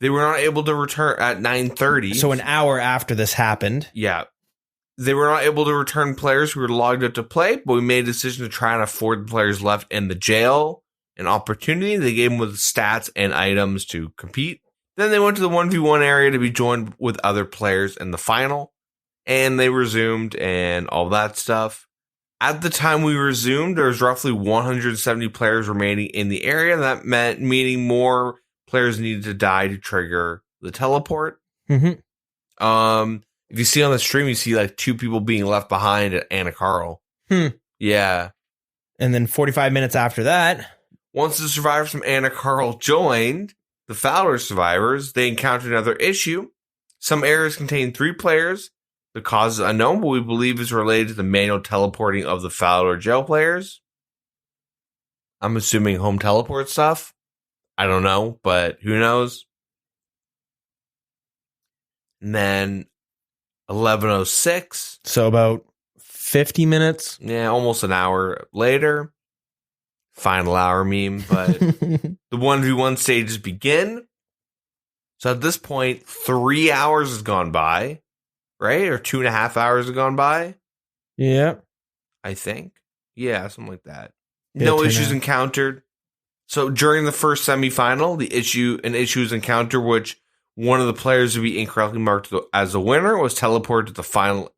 They were not able to return at 9:30. So an hour after this happened. Yeah. They were not able to return players who were logged out to play, but we made a decision to try and afford the players left in the jail an opportunity. They gave them with stats and items to compete. Then they went to the 1v1 area to be joined with other players in the final. And they resumed and all that stuff. At the time we resumed, there was roughly 170 players remaining in the area. That meaning more players needed to die to trigger the teleport. Mm-hmm. If you see on the stream, you see like 2 people being left behind at Anna Carl. Yeah. And then 45 minutes after that, once the survivors from Anna Carl joined the Fowler survivors, they encountered another issue. Some areas contain 3 players. The cause is unknown, but we believe is related to the manual teleporting of the Fowler jail players. I'm assuming home teleport stuff. I don't know, but who knows? And then 11:06. So about 50 minutes. Yeah, almost an hour later. Final hour meme, but the 1v1 stages begin. So at this point, 3 hours has gone by. Right? Or 2.5 hours have gone by. Yeah. I think. Yeah, something like that. No issues encountered. So during the first semifinal, an issue was encountered, which one of the players would be incorrectly marked as the winner was teleported to the final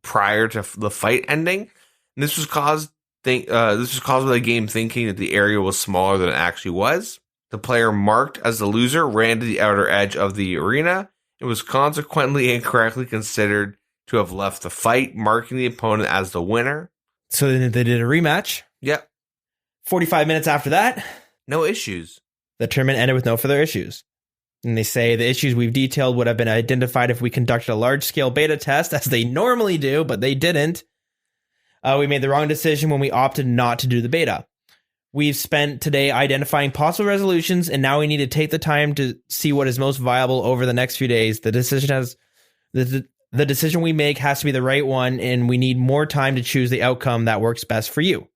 prior to the fight ending. And this was caused by the game thinking that the area was smaller than it actually was. The player marked as the loser ran to the outer edge of the arena. It was consequently incorrectly considered to have left the fight, marking the opponent as the winner. So then they did a rematch. Yep. 45 minutes after that, no issues. The tournament ended with no further issues. And they say the issues we've detailed would have been identified if we conducted a large-scale beta test, as they normally do, but they didn't. We made the wrong decision when we opted not to do the beta. We've spent today identifying possible resolutions, and now we need to take the time to see what is most viable over the next few days. The decision we make has to be the right one, and we need more time to choose the outcome that works best for you.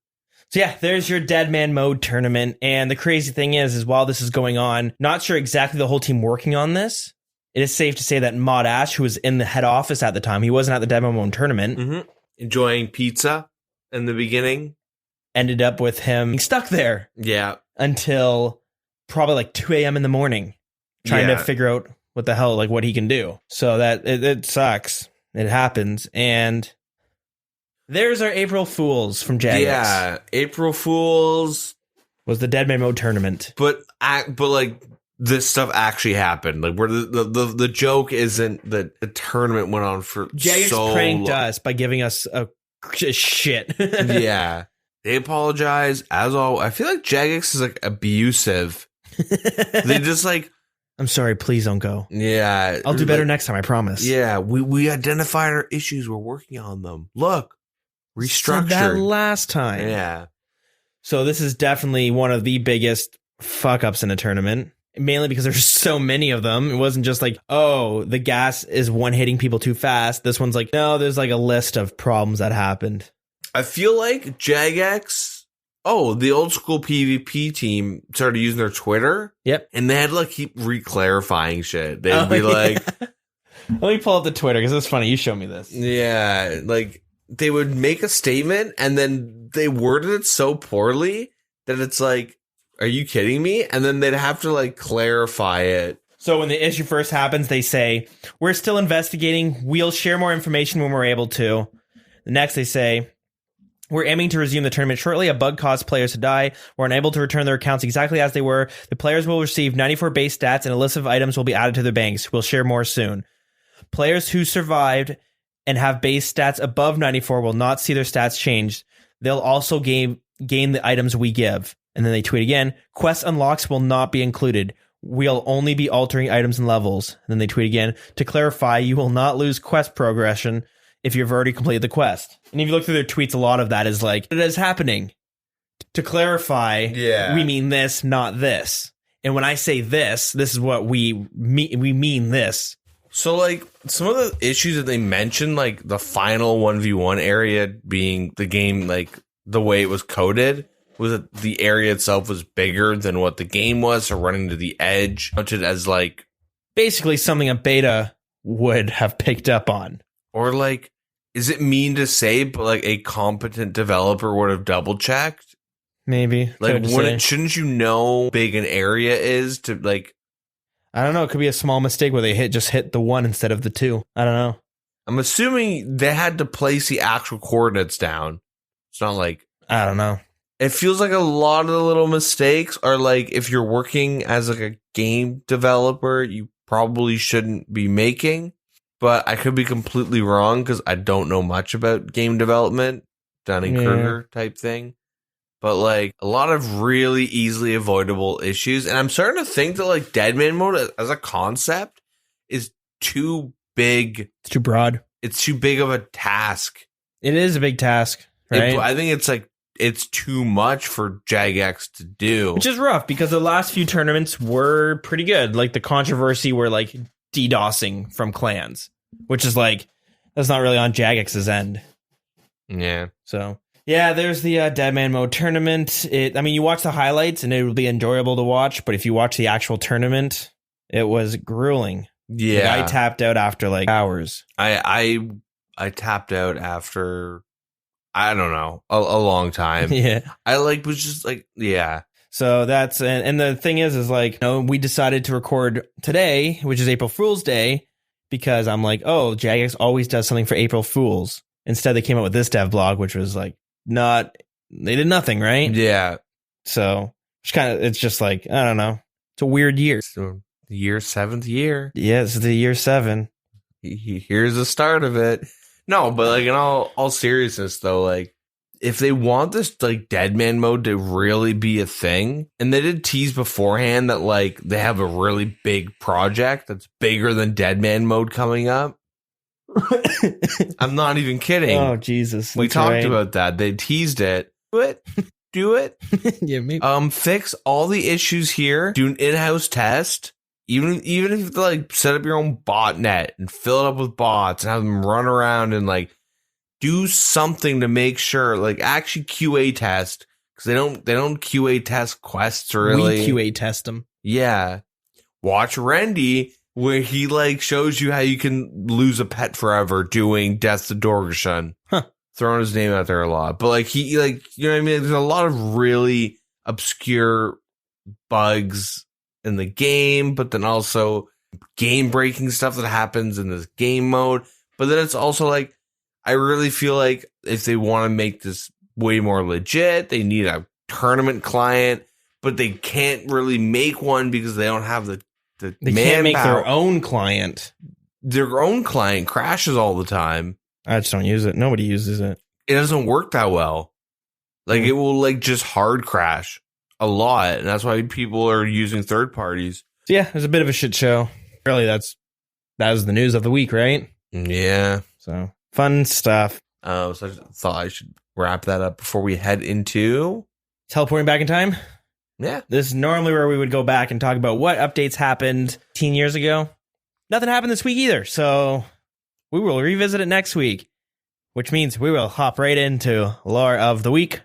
So yeah, there's your Dead Man Mode tournament. And the crazy thing is while this is going on, not sure exactly the whole team working on this. It is safe to say that Mod Ash, who was in the head office at the time, he wasn't at the Dead Man Mode tournament. Enjoying pizza in the beginning. Ended up with him stuck there. Yeah. Until probably like 2 a.m. in the morning, trying to figure out what the hell, like what he can do. So that it sucks. It happens. And there's our April Fools from Jagex. Yeah. April Fools was the Dead Man Mode tournament. But like this stuff actually happened. Like where the joke isn't that the tournament went on for Jagex so pranked long. us by giving us a shit. Yeah. They apologize as always. I feel like Jagex is like abusive. They just like, I'm sorry, please don't go. Yeah. I'll do better next time, I promise. Yeah, we identified our issues. We're working on them. Look, restructured. Said that last time. Yeah. So this is definitely one of the biggest fuck ups in a tournament. Mainly because there's so many of them. It wasn't just like, oh, the gas is one hitting people too fast. This one's like, no, there's like a list of problems that happened. I feel like Jagex, the old school PvP team started using their Twitter. Yep. And they had to like keep re-clarifying shit. They'd be like... Let me pull up the Twitter because it's funny. You show me this. Yeah. Like they would make a statement and then they worded it so poorly that it's like, are you kidding me? And then they'd have to like clarify it. So when the issue first happens, they say, we're still investigating. We'll share more information when we're able to. The next they say... We're aiming to resume the tournament shortly. A bug caused players to die. We're unable to return their accounts exactly as they were. The players will receive 94 base stats and a list of items will be added to their banks. We'll share more soon. players who survived and have base stats above 94 will not see their stats changed. They'll also gain the items we give. And then they tweet again, quest unlocks will not be included. We'll only be altering items and levels. And then they tweet again, to clarify, you will not lose quest progression if you've already completed the quest. And if you look through their tweets, a lot of that is like, it is happening. To clarify, we mean this, not this. And when I say this is what we mean this. So, like, some of the issues that they mentioned, like the final 1v1 area being the game, like, the way it was coded, was that the area itself was bigger than what the game was, so running to the edge, counted as, like... basically something a beta would have picked up on. Or, like, is it mean to say, but, like, a competent developer would have double-checked? Maybe. Like, shouldn't you know how big an area is to, like... I don't know. It could be a small mistake where they just hit the 1 instead of the 2. I don't know. I'm assuming they had to place the actual coordinates down. It's not like... I don't know. It feels like a lot of the little mistakes are like, if you're working as like a game developer, you probably shouldn't be making. But I could be completely wrong because I don't know much about game development, Dunning-Kruger type thing. But like a lot of really easily avoidable issues. And I'm starting to think that like Deadman mode as a concept is too big. It's too broad. It's too big of a task. It is a big task, right? I think it's like, it's too much for Jagex to do. Which is rough because the last few tournaments were pretty good. Like the controversy were like DDoSing from clans, which is like, that's not really on Jagex's end. Yeah. So, yeah, there's the Deadman Mode tournament. You watch the highlights and it will be enjoyable to watch, but if you watch the actual tournament, it was grueling. Yeah. Like, I tapped out after like hours. I tapped out after... I don't know, a long time. Yeah. I was just like, yeah. So that's, and the thing is like, we decided to record today, which is April Fool's Day, because I'm like, oh, Jagex always does something for April Fools. Instead, they came out with this dev blog, which was like, they did nothing, right? Yeah. So it's just like, I don't know. It's a weird year. So the 7th year. Yeah, it's the year 7. Here's the start of it. No, but like in all seriousness though, like if they want this like Deadman mode to really be a thing, and they did tease beforehand that like they have a really big project that's bigger than Deadman mode coming up. I'm not even kidding. Oh Jesus. We talked about that. They teased it. Do it. Yeah, maybe. Fix all the issues here. Do an in-house test. Even if you like set up your own botnet and fill it up with bots and have them run around and like do something to make sure, like actually QA test, because they don't QA test quests really. We QA test them. Yeah. Watch Rendy where he like shows you how you can lose a pet forever doing Death to Dorgashan. Throwing his name out there a lot. But like he like, you know what I mean? There's a lot of really obscure bugs in the game, but then also game breaking stuff that happens in this game mode. But then it's also like, I really feel like if they want to make this way more legit, they need a tournament client, but they can't really make one because they don't have the they can't make their own client. Their own client crashes all the time. I just don't use it. Nobody uses it. It doesn't work that well. Like it will like just hard crash a lot, and that's why people are using third parties. So yeah, it was a bit of a shit show. Really, that was the news of the week, right? Yeah. So fun stuff. So I thought I should wrap that up before we head into teleporting back in time. Yeah, this is normally where we would go back and talk about what updates happened 10 years ago. Nothing happened this week either, so we will revisit it next week, which means we will hop right into lore of the week.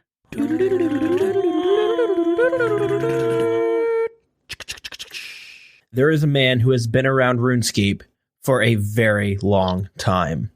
There is a man who has been around RuneScape for a very long time.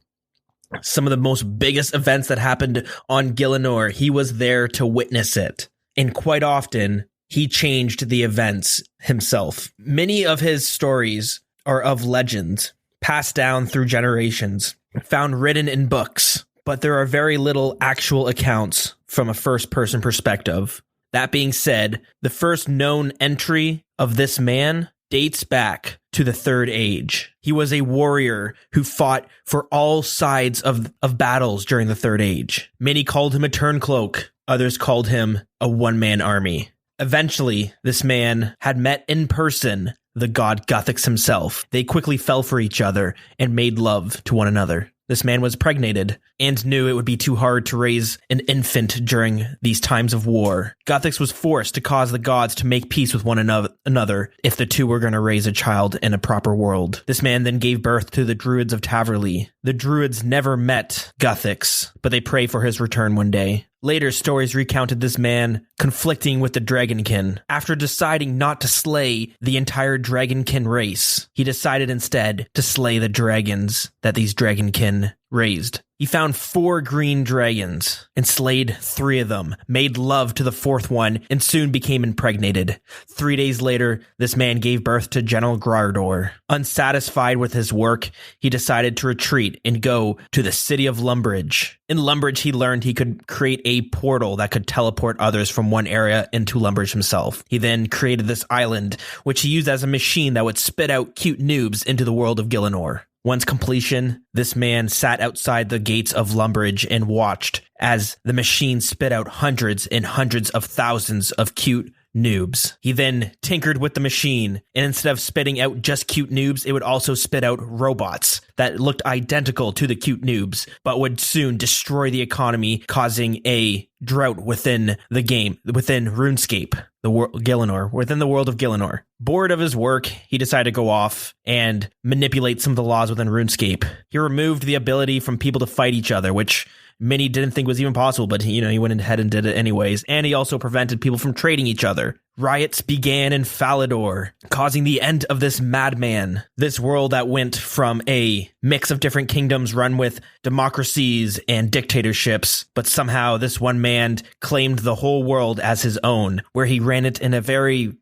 Some of the most biggest events that happened on Gielinor, he was there to witness it. And quite often, he changed the events himself. Many of his stories are of legends, passed down through generations, found written in books, but there are very little actual accounts from a first-person perspective. That being said, the first known entry of this man dates back to the Third Age. He was a warrior who fought for all sides of battles during the Third Age. Many called him a turncloak. Others called him a one-man army. Eventually, this man had met in person the god Guthix himself. They quickly fell for each other and made love to one another. This man was pregnated and knew it would be too hard to raise an infant during these times of war. Guthix was forced to cause the gods to make peace with one another if the two were going to raise a child in a proper world. This man then gave birth to the Druids of Taverley. The Druids never met Guthix, but they pray for his return one day. Later stories recounted this man conflicting with the Dragonkin. After deciding not to slay the entire Dragonkin race, he decided instead to slay the dragons that these Dragonkin raised. He found 4 green dragons and slayed 3 of them, made love to the 4th one, and soon became impregnated. 3 days later, this man gave birth to General Grardor. Unsatisfied with his work, he decided to retreat and go to the city of Lumbridge. In Lumbridge, he learned he could create a portal that could teleport others from one area into Lumbridge himself. He then created this island, which he used as a machine that would spit out cute noobs into the world of Gielinor. Once completion, this man sat outside the gates of Lumbridge and watched as the machine spit out hundreds and hundreds of thousands of cute noobs. He then tinkered with the machine, and instead of spitting out just cute noobs, it would also spit out robots that looked identical to the cute noobs, but would soon destroy the economy, causing a drought within the game, within RuneScape, within the world of Gielinor. Bored of his work, he decided to go off and manipulate some of the laws within RuneScape. He removed the ability from people to fight each other, which many didn't think was even possible, but he went ahead and did it anyways. And he also prevented people from trading each other. Riots began in Falador, causing the end of this madman. This world that went from a mix of different kingdoms run with democracies and dictatorships, but somehow this one man claimed the whole world as his own, where he ran it in a very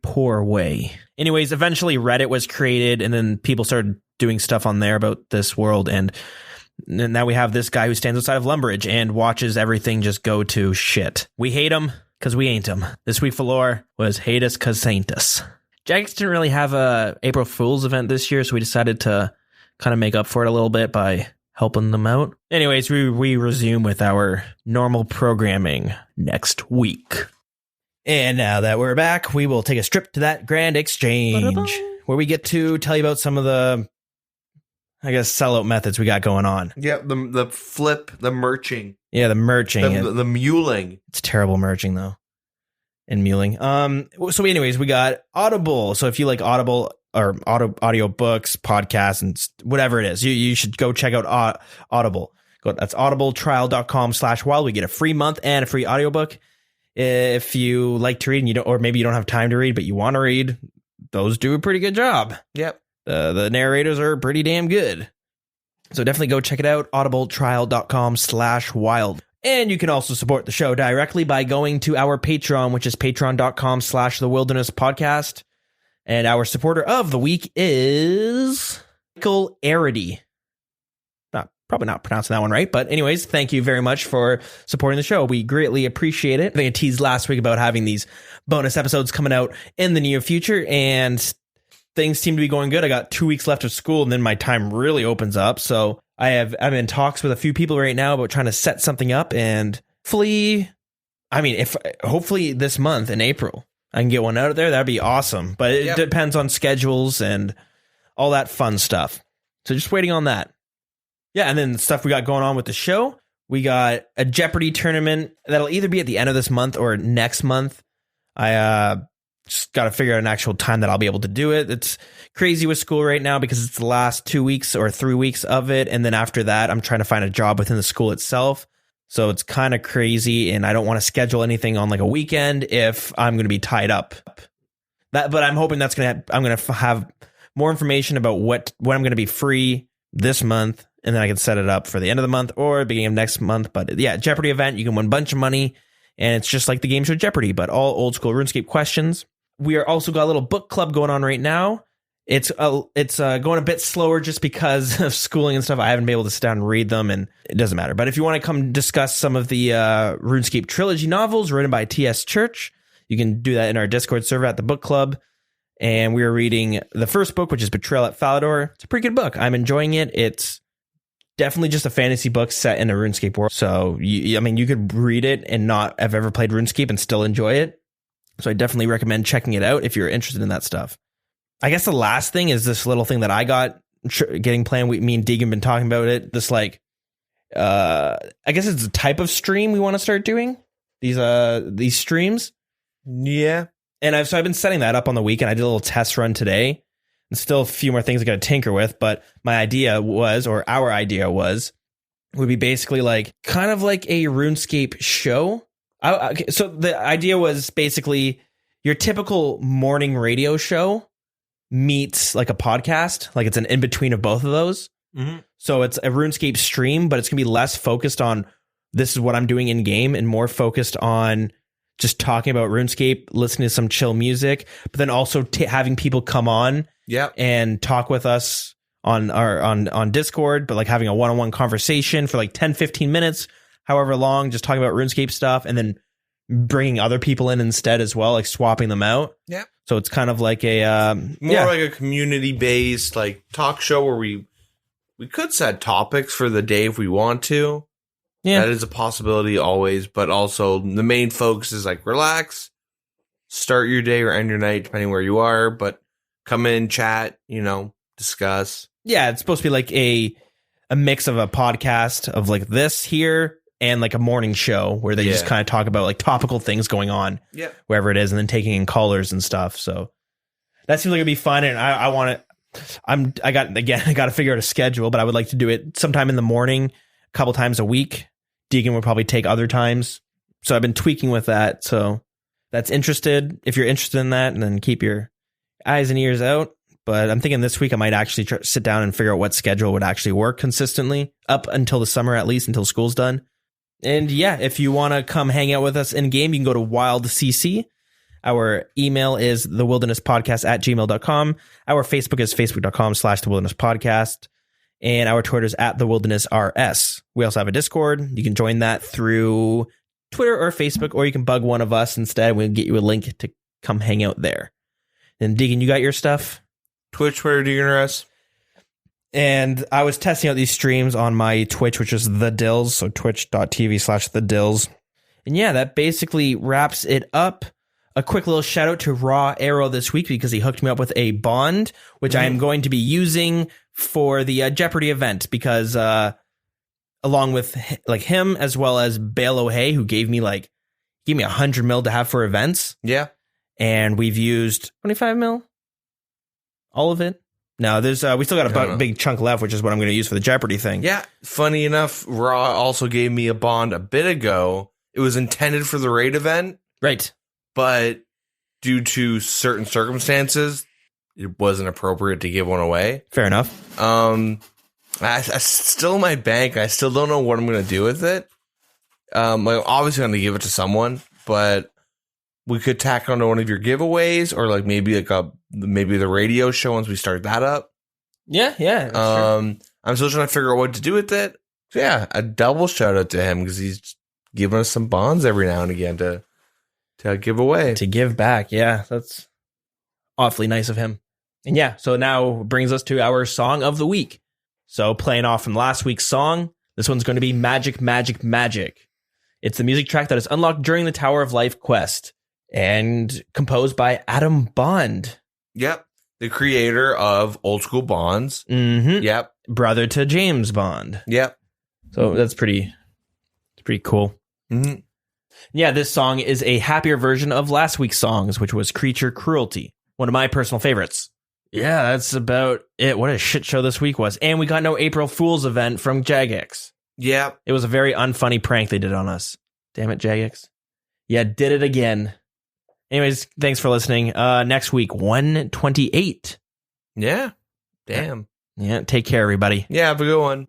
poor way. Anyways, eventually Reddit was created, and then people started doing stuff on there about this world, and now we have this guy who stands outside of Lumbridge and watches everything just go to shit. We hate him because we ain't him. This week for lore was Haitus Cosaintus. Jagex didn't really have a April Fool's event this year, so we decided to kind of make up for it a little bit by helping them out. Anyways, we resume with our normal programming next week. And now that we're back, we will take a trip to that Grand Exchange, where we get to tell you about some of the, I guess, sellout methods we got going on. Yeah, the flip, the merching. Yeah, the merching. The muling. It's terrible merching, though. And muling. So anyways, we got Audible. So if you like Audible or audio books, podcasts, and whatever it is, you should go check out Audible. That's audibletrial.com/wild. We get a free month and a free audiobook. If you like to read and you don't, or maybe you don't have time to read, but you want to read, those do a pretty good job. Yep. The narrators are pretty damn good. So definitely go check it out. audibletrial.com/wild. And you can also support the show directly by going to our Patreon, which is patreon.com/thewilderness podcast. And our supporter of the week is Michael Aridy. Probably not pronouncing that one right, but anyways, thank you very much for supporting the show. We greatly appreciate it. I think I teased last week about having these bonus episodes coming out in the near future, and things seem to be going good. I got 2 weeks left of school, and then my time really opens up. So I'm in talks with a few people right now about trying to set something up, and hopefully this month in April I can get one out of there. That'd be awesome. But it depends on schedules and all that fun stuff. So just waiting on that. Yeah, and then the stuff we got going on with the show. We got a Jeopardy tournament that'll either be at the end of this month or next month. I just got to figure out an actual time that I'll be able to do it. It's crazy with school right now because it's the last 2 weeks or 3 weeks of it. And then after that, I'm trying to find a job within the school itself. So it's kind of crazy, and I don't want to schedule anything on like a weekend if I'm going to be tied up. But I'm hoping I'm going to have more information about when I'm going to be free this month. And then I can set it up for the end of the month or beginning of next month. But yeah, Jeopardy event, you can win a bunch of money. And it's just like the game show Jeopardy, but all old school RuneScape questions. We are also got a little book club going on right now. It's going a bit slower just because of schooling and stuff. I haven't been able to sit down and read them, and it doesn't matter. But if you want to come discuss some of the RuneScape trilogy novels written by T.S. Church, you can do that in our Discord server at the book club. and we were reading the first book, which is Betrayal at Falador. It's a pretty good book. I'm enjoying it. It's definitely just a fantasy book set in a RuneScape world. So, you could read it and not have ever played RuneScape and still enjoy it. So I definitely recommend checking it out if you're interested in that stuff. I guess the last thing is this little thing that I got getting planned. Me and Deegan been talking about it. This I guess it's a type of stream we want to start doing. These streams. Yeah. And I've been setting that up on the weekend. I did a little test run today. And still a few more things I got to tinker with. But our idea was, would be basically kind of like a RuneScape show. So the idea was basically your typical morning radio show meets like a podcast. Like it's an in-between of both of those. Mm-hmm. So it's a RuneScape stream, but it's going to be less focused on this is what I'm doing in game and more focused on just talking about RuneScape, listening to some chill music, but then also having people come on and talk with us on Discord, but like having a one-on-one conversation for like 10, 15 minutes, however long, just talking about RuneScape stuff, and then bringing other people in instead as well, like swapping them out. Yeah. So it's kind of like a like a community-based like talk show where we could set topics for the day if we want to. Yeah. That is a possibility always, but also the main focus is like relax, start your day or end your night depending where you are, but come in, chat, discuss. Yeah, it's supposed to be like a mix of a podcast of like this here and like a morning show where they just kind of talk about like topical things going on wherever it is, and then taking in callers and stuff. So that seems like it'd be fun, and I want to. I got to figure out a schedule, but I would like to do it sometime in the morning, a couple times a week. Deegan would probably take other times, so I've been tweaking with that. So that's interested. If you're interested in that, and then keep your eyes and ears out. But I'm thinking this week I might actually sit down and figure out what schedule would actually work consistently up until the summer, at least until school's done. And yeah, if you want to come hang out with us in game, you can go to WildCC. Our email is thewildernesspodcast@gmail.com. Our Facebook is facebook.com/thewildernesspodcast. And our Twitter is @thewildernesRS. We also have a Discord. You can join that through Twitter or Facebook, or you can bug one of us instead. We'll get you a link to come hang out there. And Deegan, you got your stuff? Twitch, Twitter, DeeganRS. And I was testing out these streams on my Twitch, which is The Dills, so twitch.tv/The Dills. And yeah, that basically wraps it up. A quick little shout out to Raw Arrow this week because he hooked me up with a bond, which I am going to be using for the Jeopardy event because along with like him as well as Bale O'Hay, who gave me 100 mil to have for events. Yeah. And we've used 25 mil. All of it. No, there's we still got a big chunk left, which is what I'm going to use for the Jeopardy thing. Yeah. Funny enough, Raw also gave me a bond a bit ago. It was intended for the raid event. Right. But due to certain circumstances, it wasn't appropriate to give one away. Fair enough. I still in my bank. I still don't know what I'm going to do with it. Obviously I'm going to give it to someone, but we could tack onto one of your giveaways, or maybe the radio show once we start that up. Yeah. Sure. I'm still trying to figure out what to do with it. So yeah, a double shout out to him because he's giving us some bonds every now and again to give away. To give back. Yeah, that's awfully nice of him. And yeah, so now brings us to our song of the week. So playing off from last week's song, this one's going to be Magic, Magic, Magic. It's the music track that is unlocked during the Tower of Life quest and composed by Adam Bond. Yep. The creator of Old School Bonds. Mm-hmm. Yep. Brother to James Bond. Yep. So that's pretty cool. Mm-hmm. Yeah, this song is a happier version of last week's songs, which was Creature Cruelty. One of my personal favorites. Yeah, that's about it. What a shit show this week was. And we got no April Fool's event from Jagex. Yeah. It was a very unfunny prank they did on us. Damn it, Jagex. Yeah, did it again. Anyways, thanks for listening. Next week, 128. Yeah. Damn. Yeah, take care, everybody. Yeah, have a good one.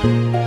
you.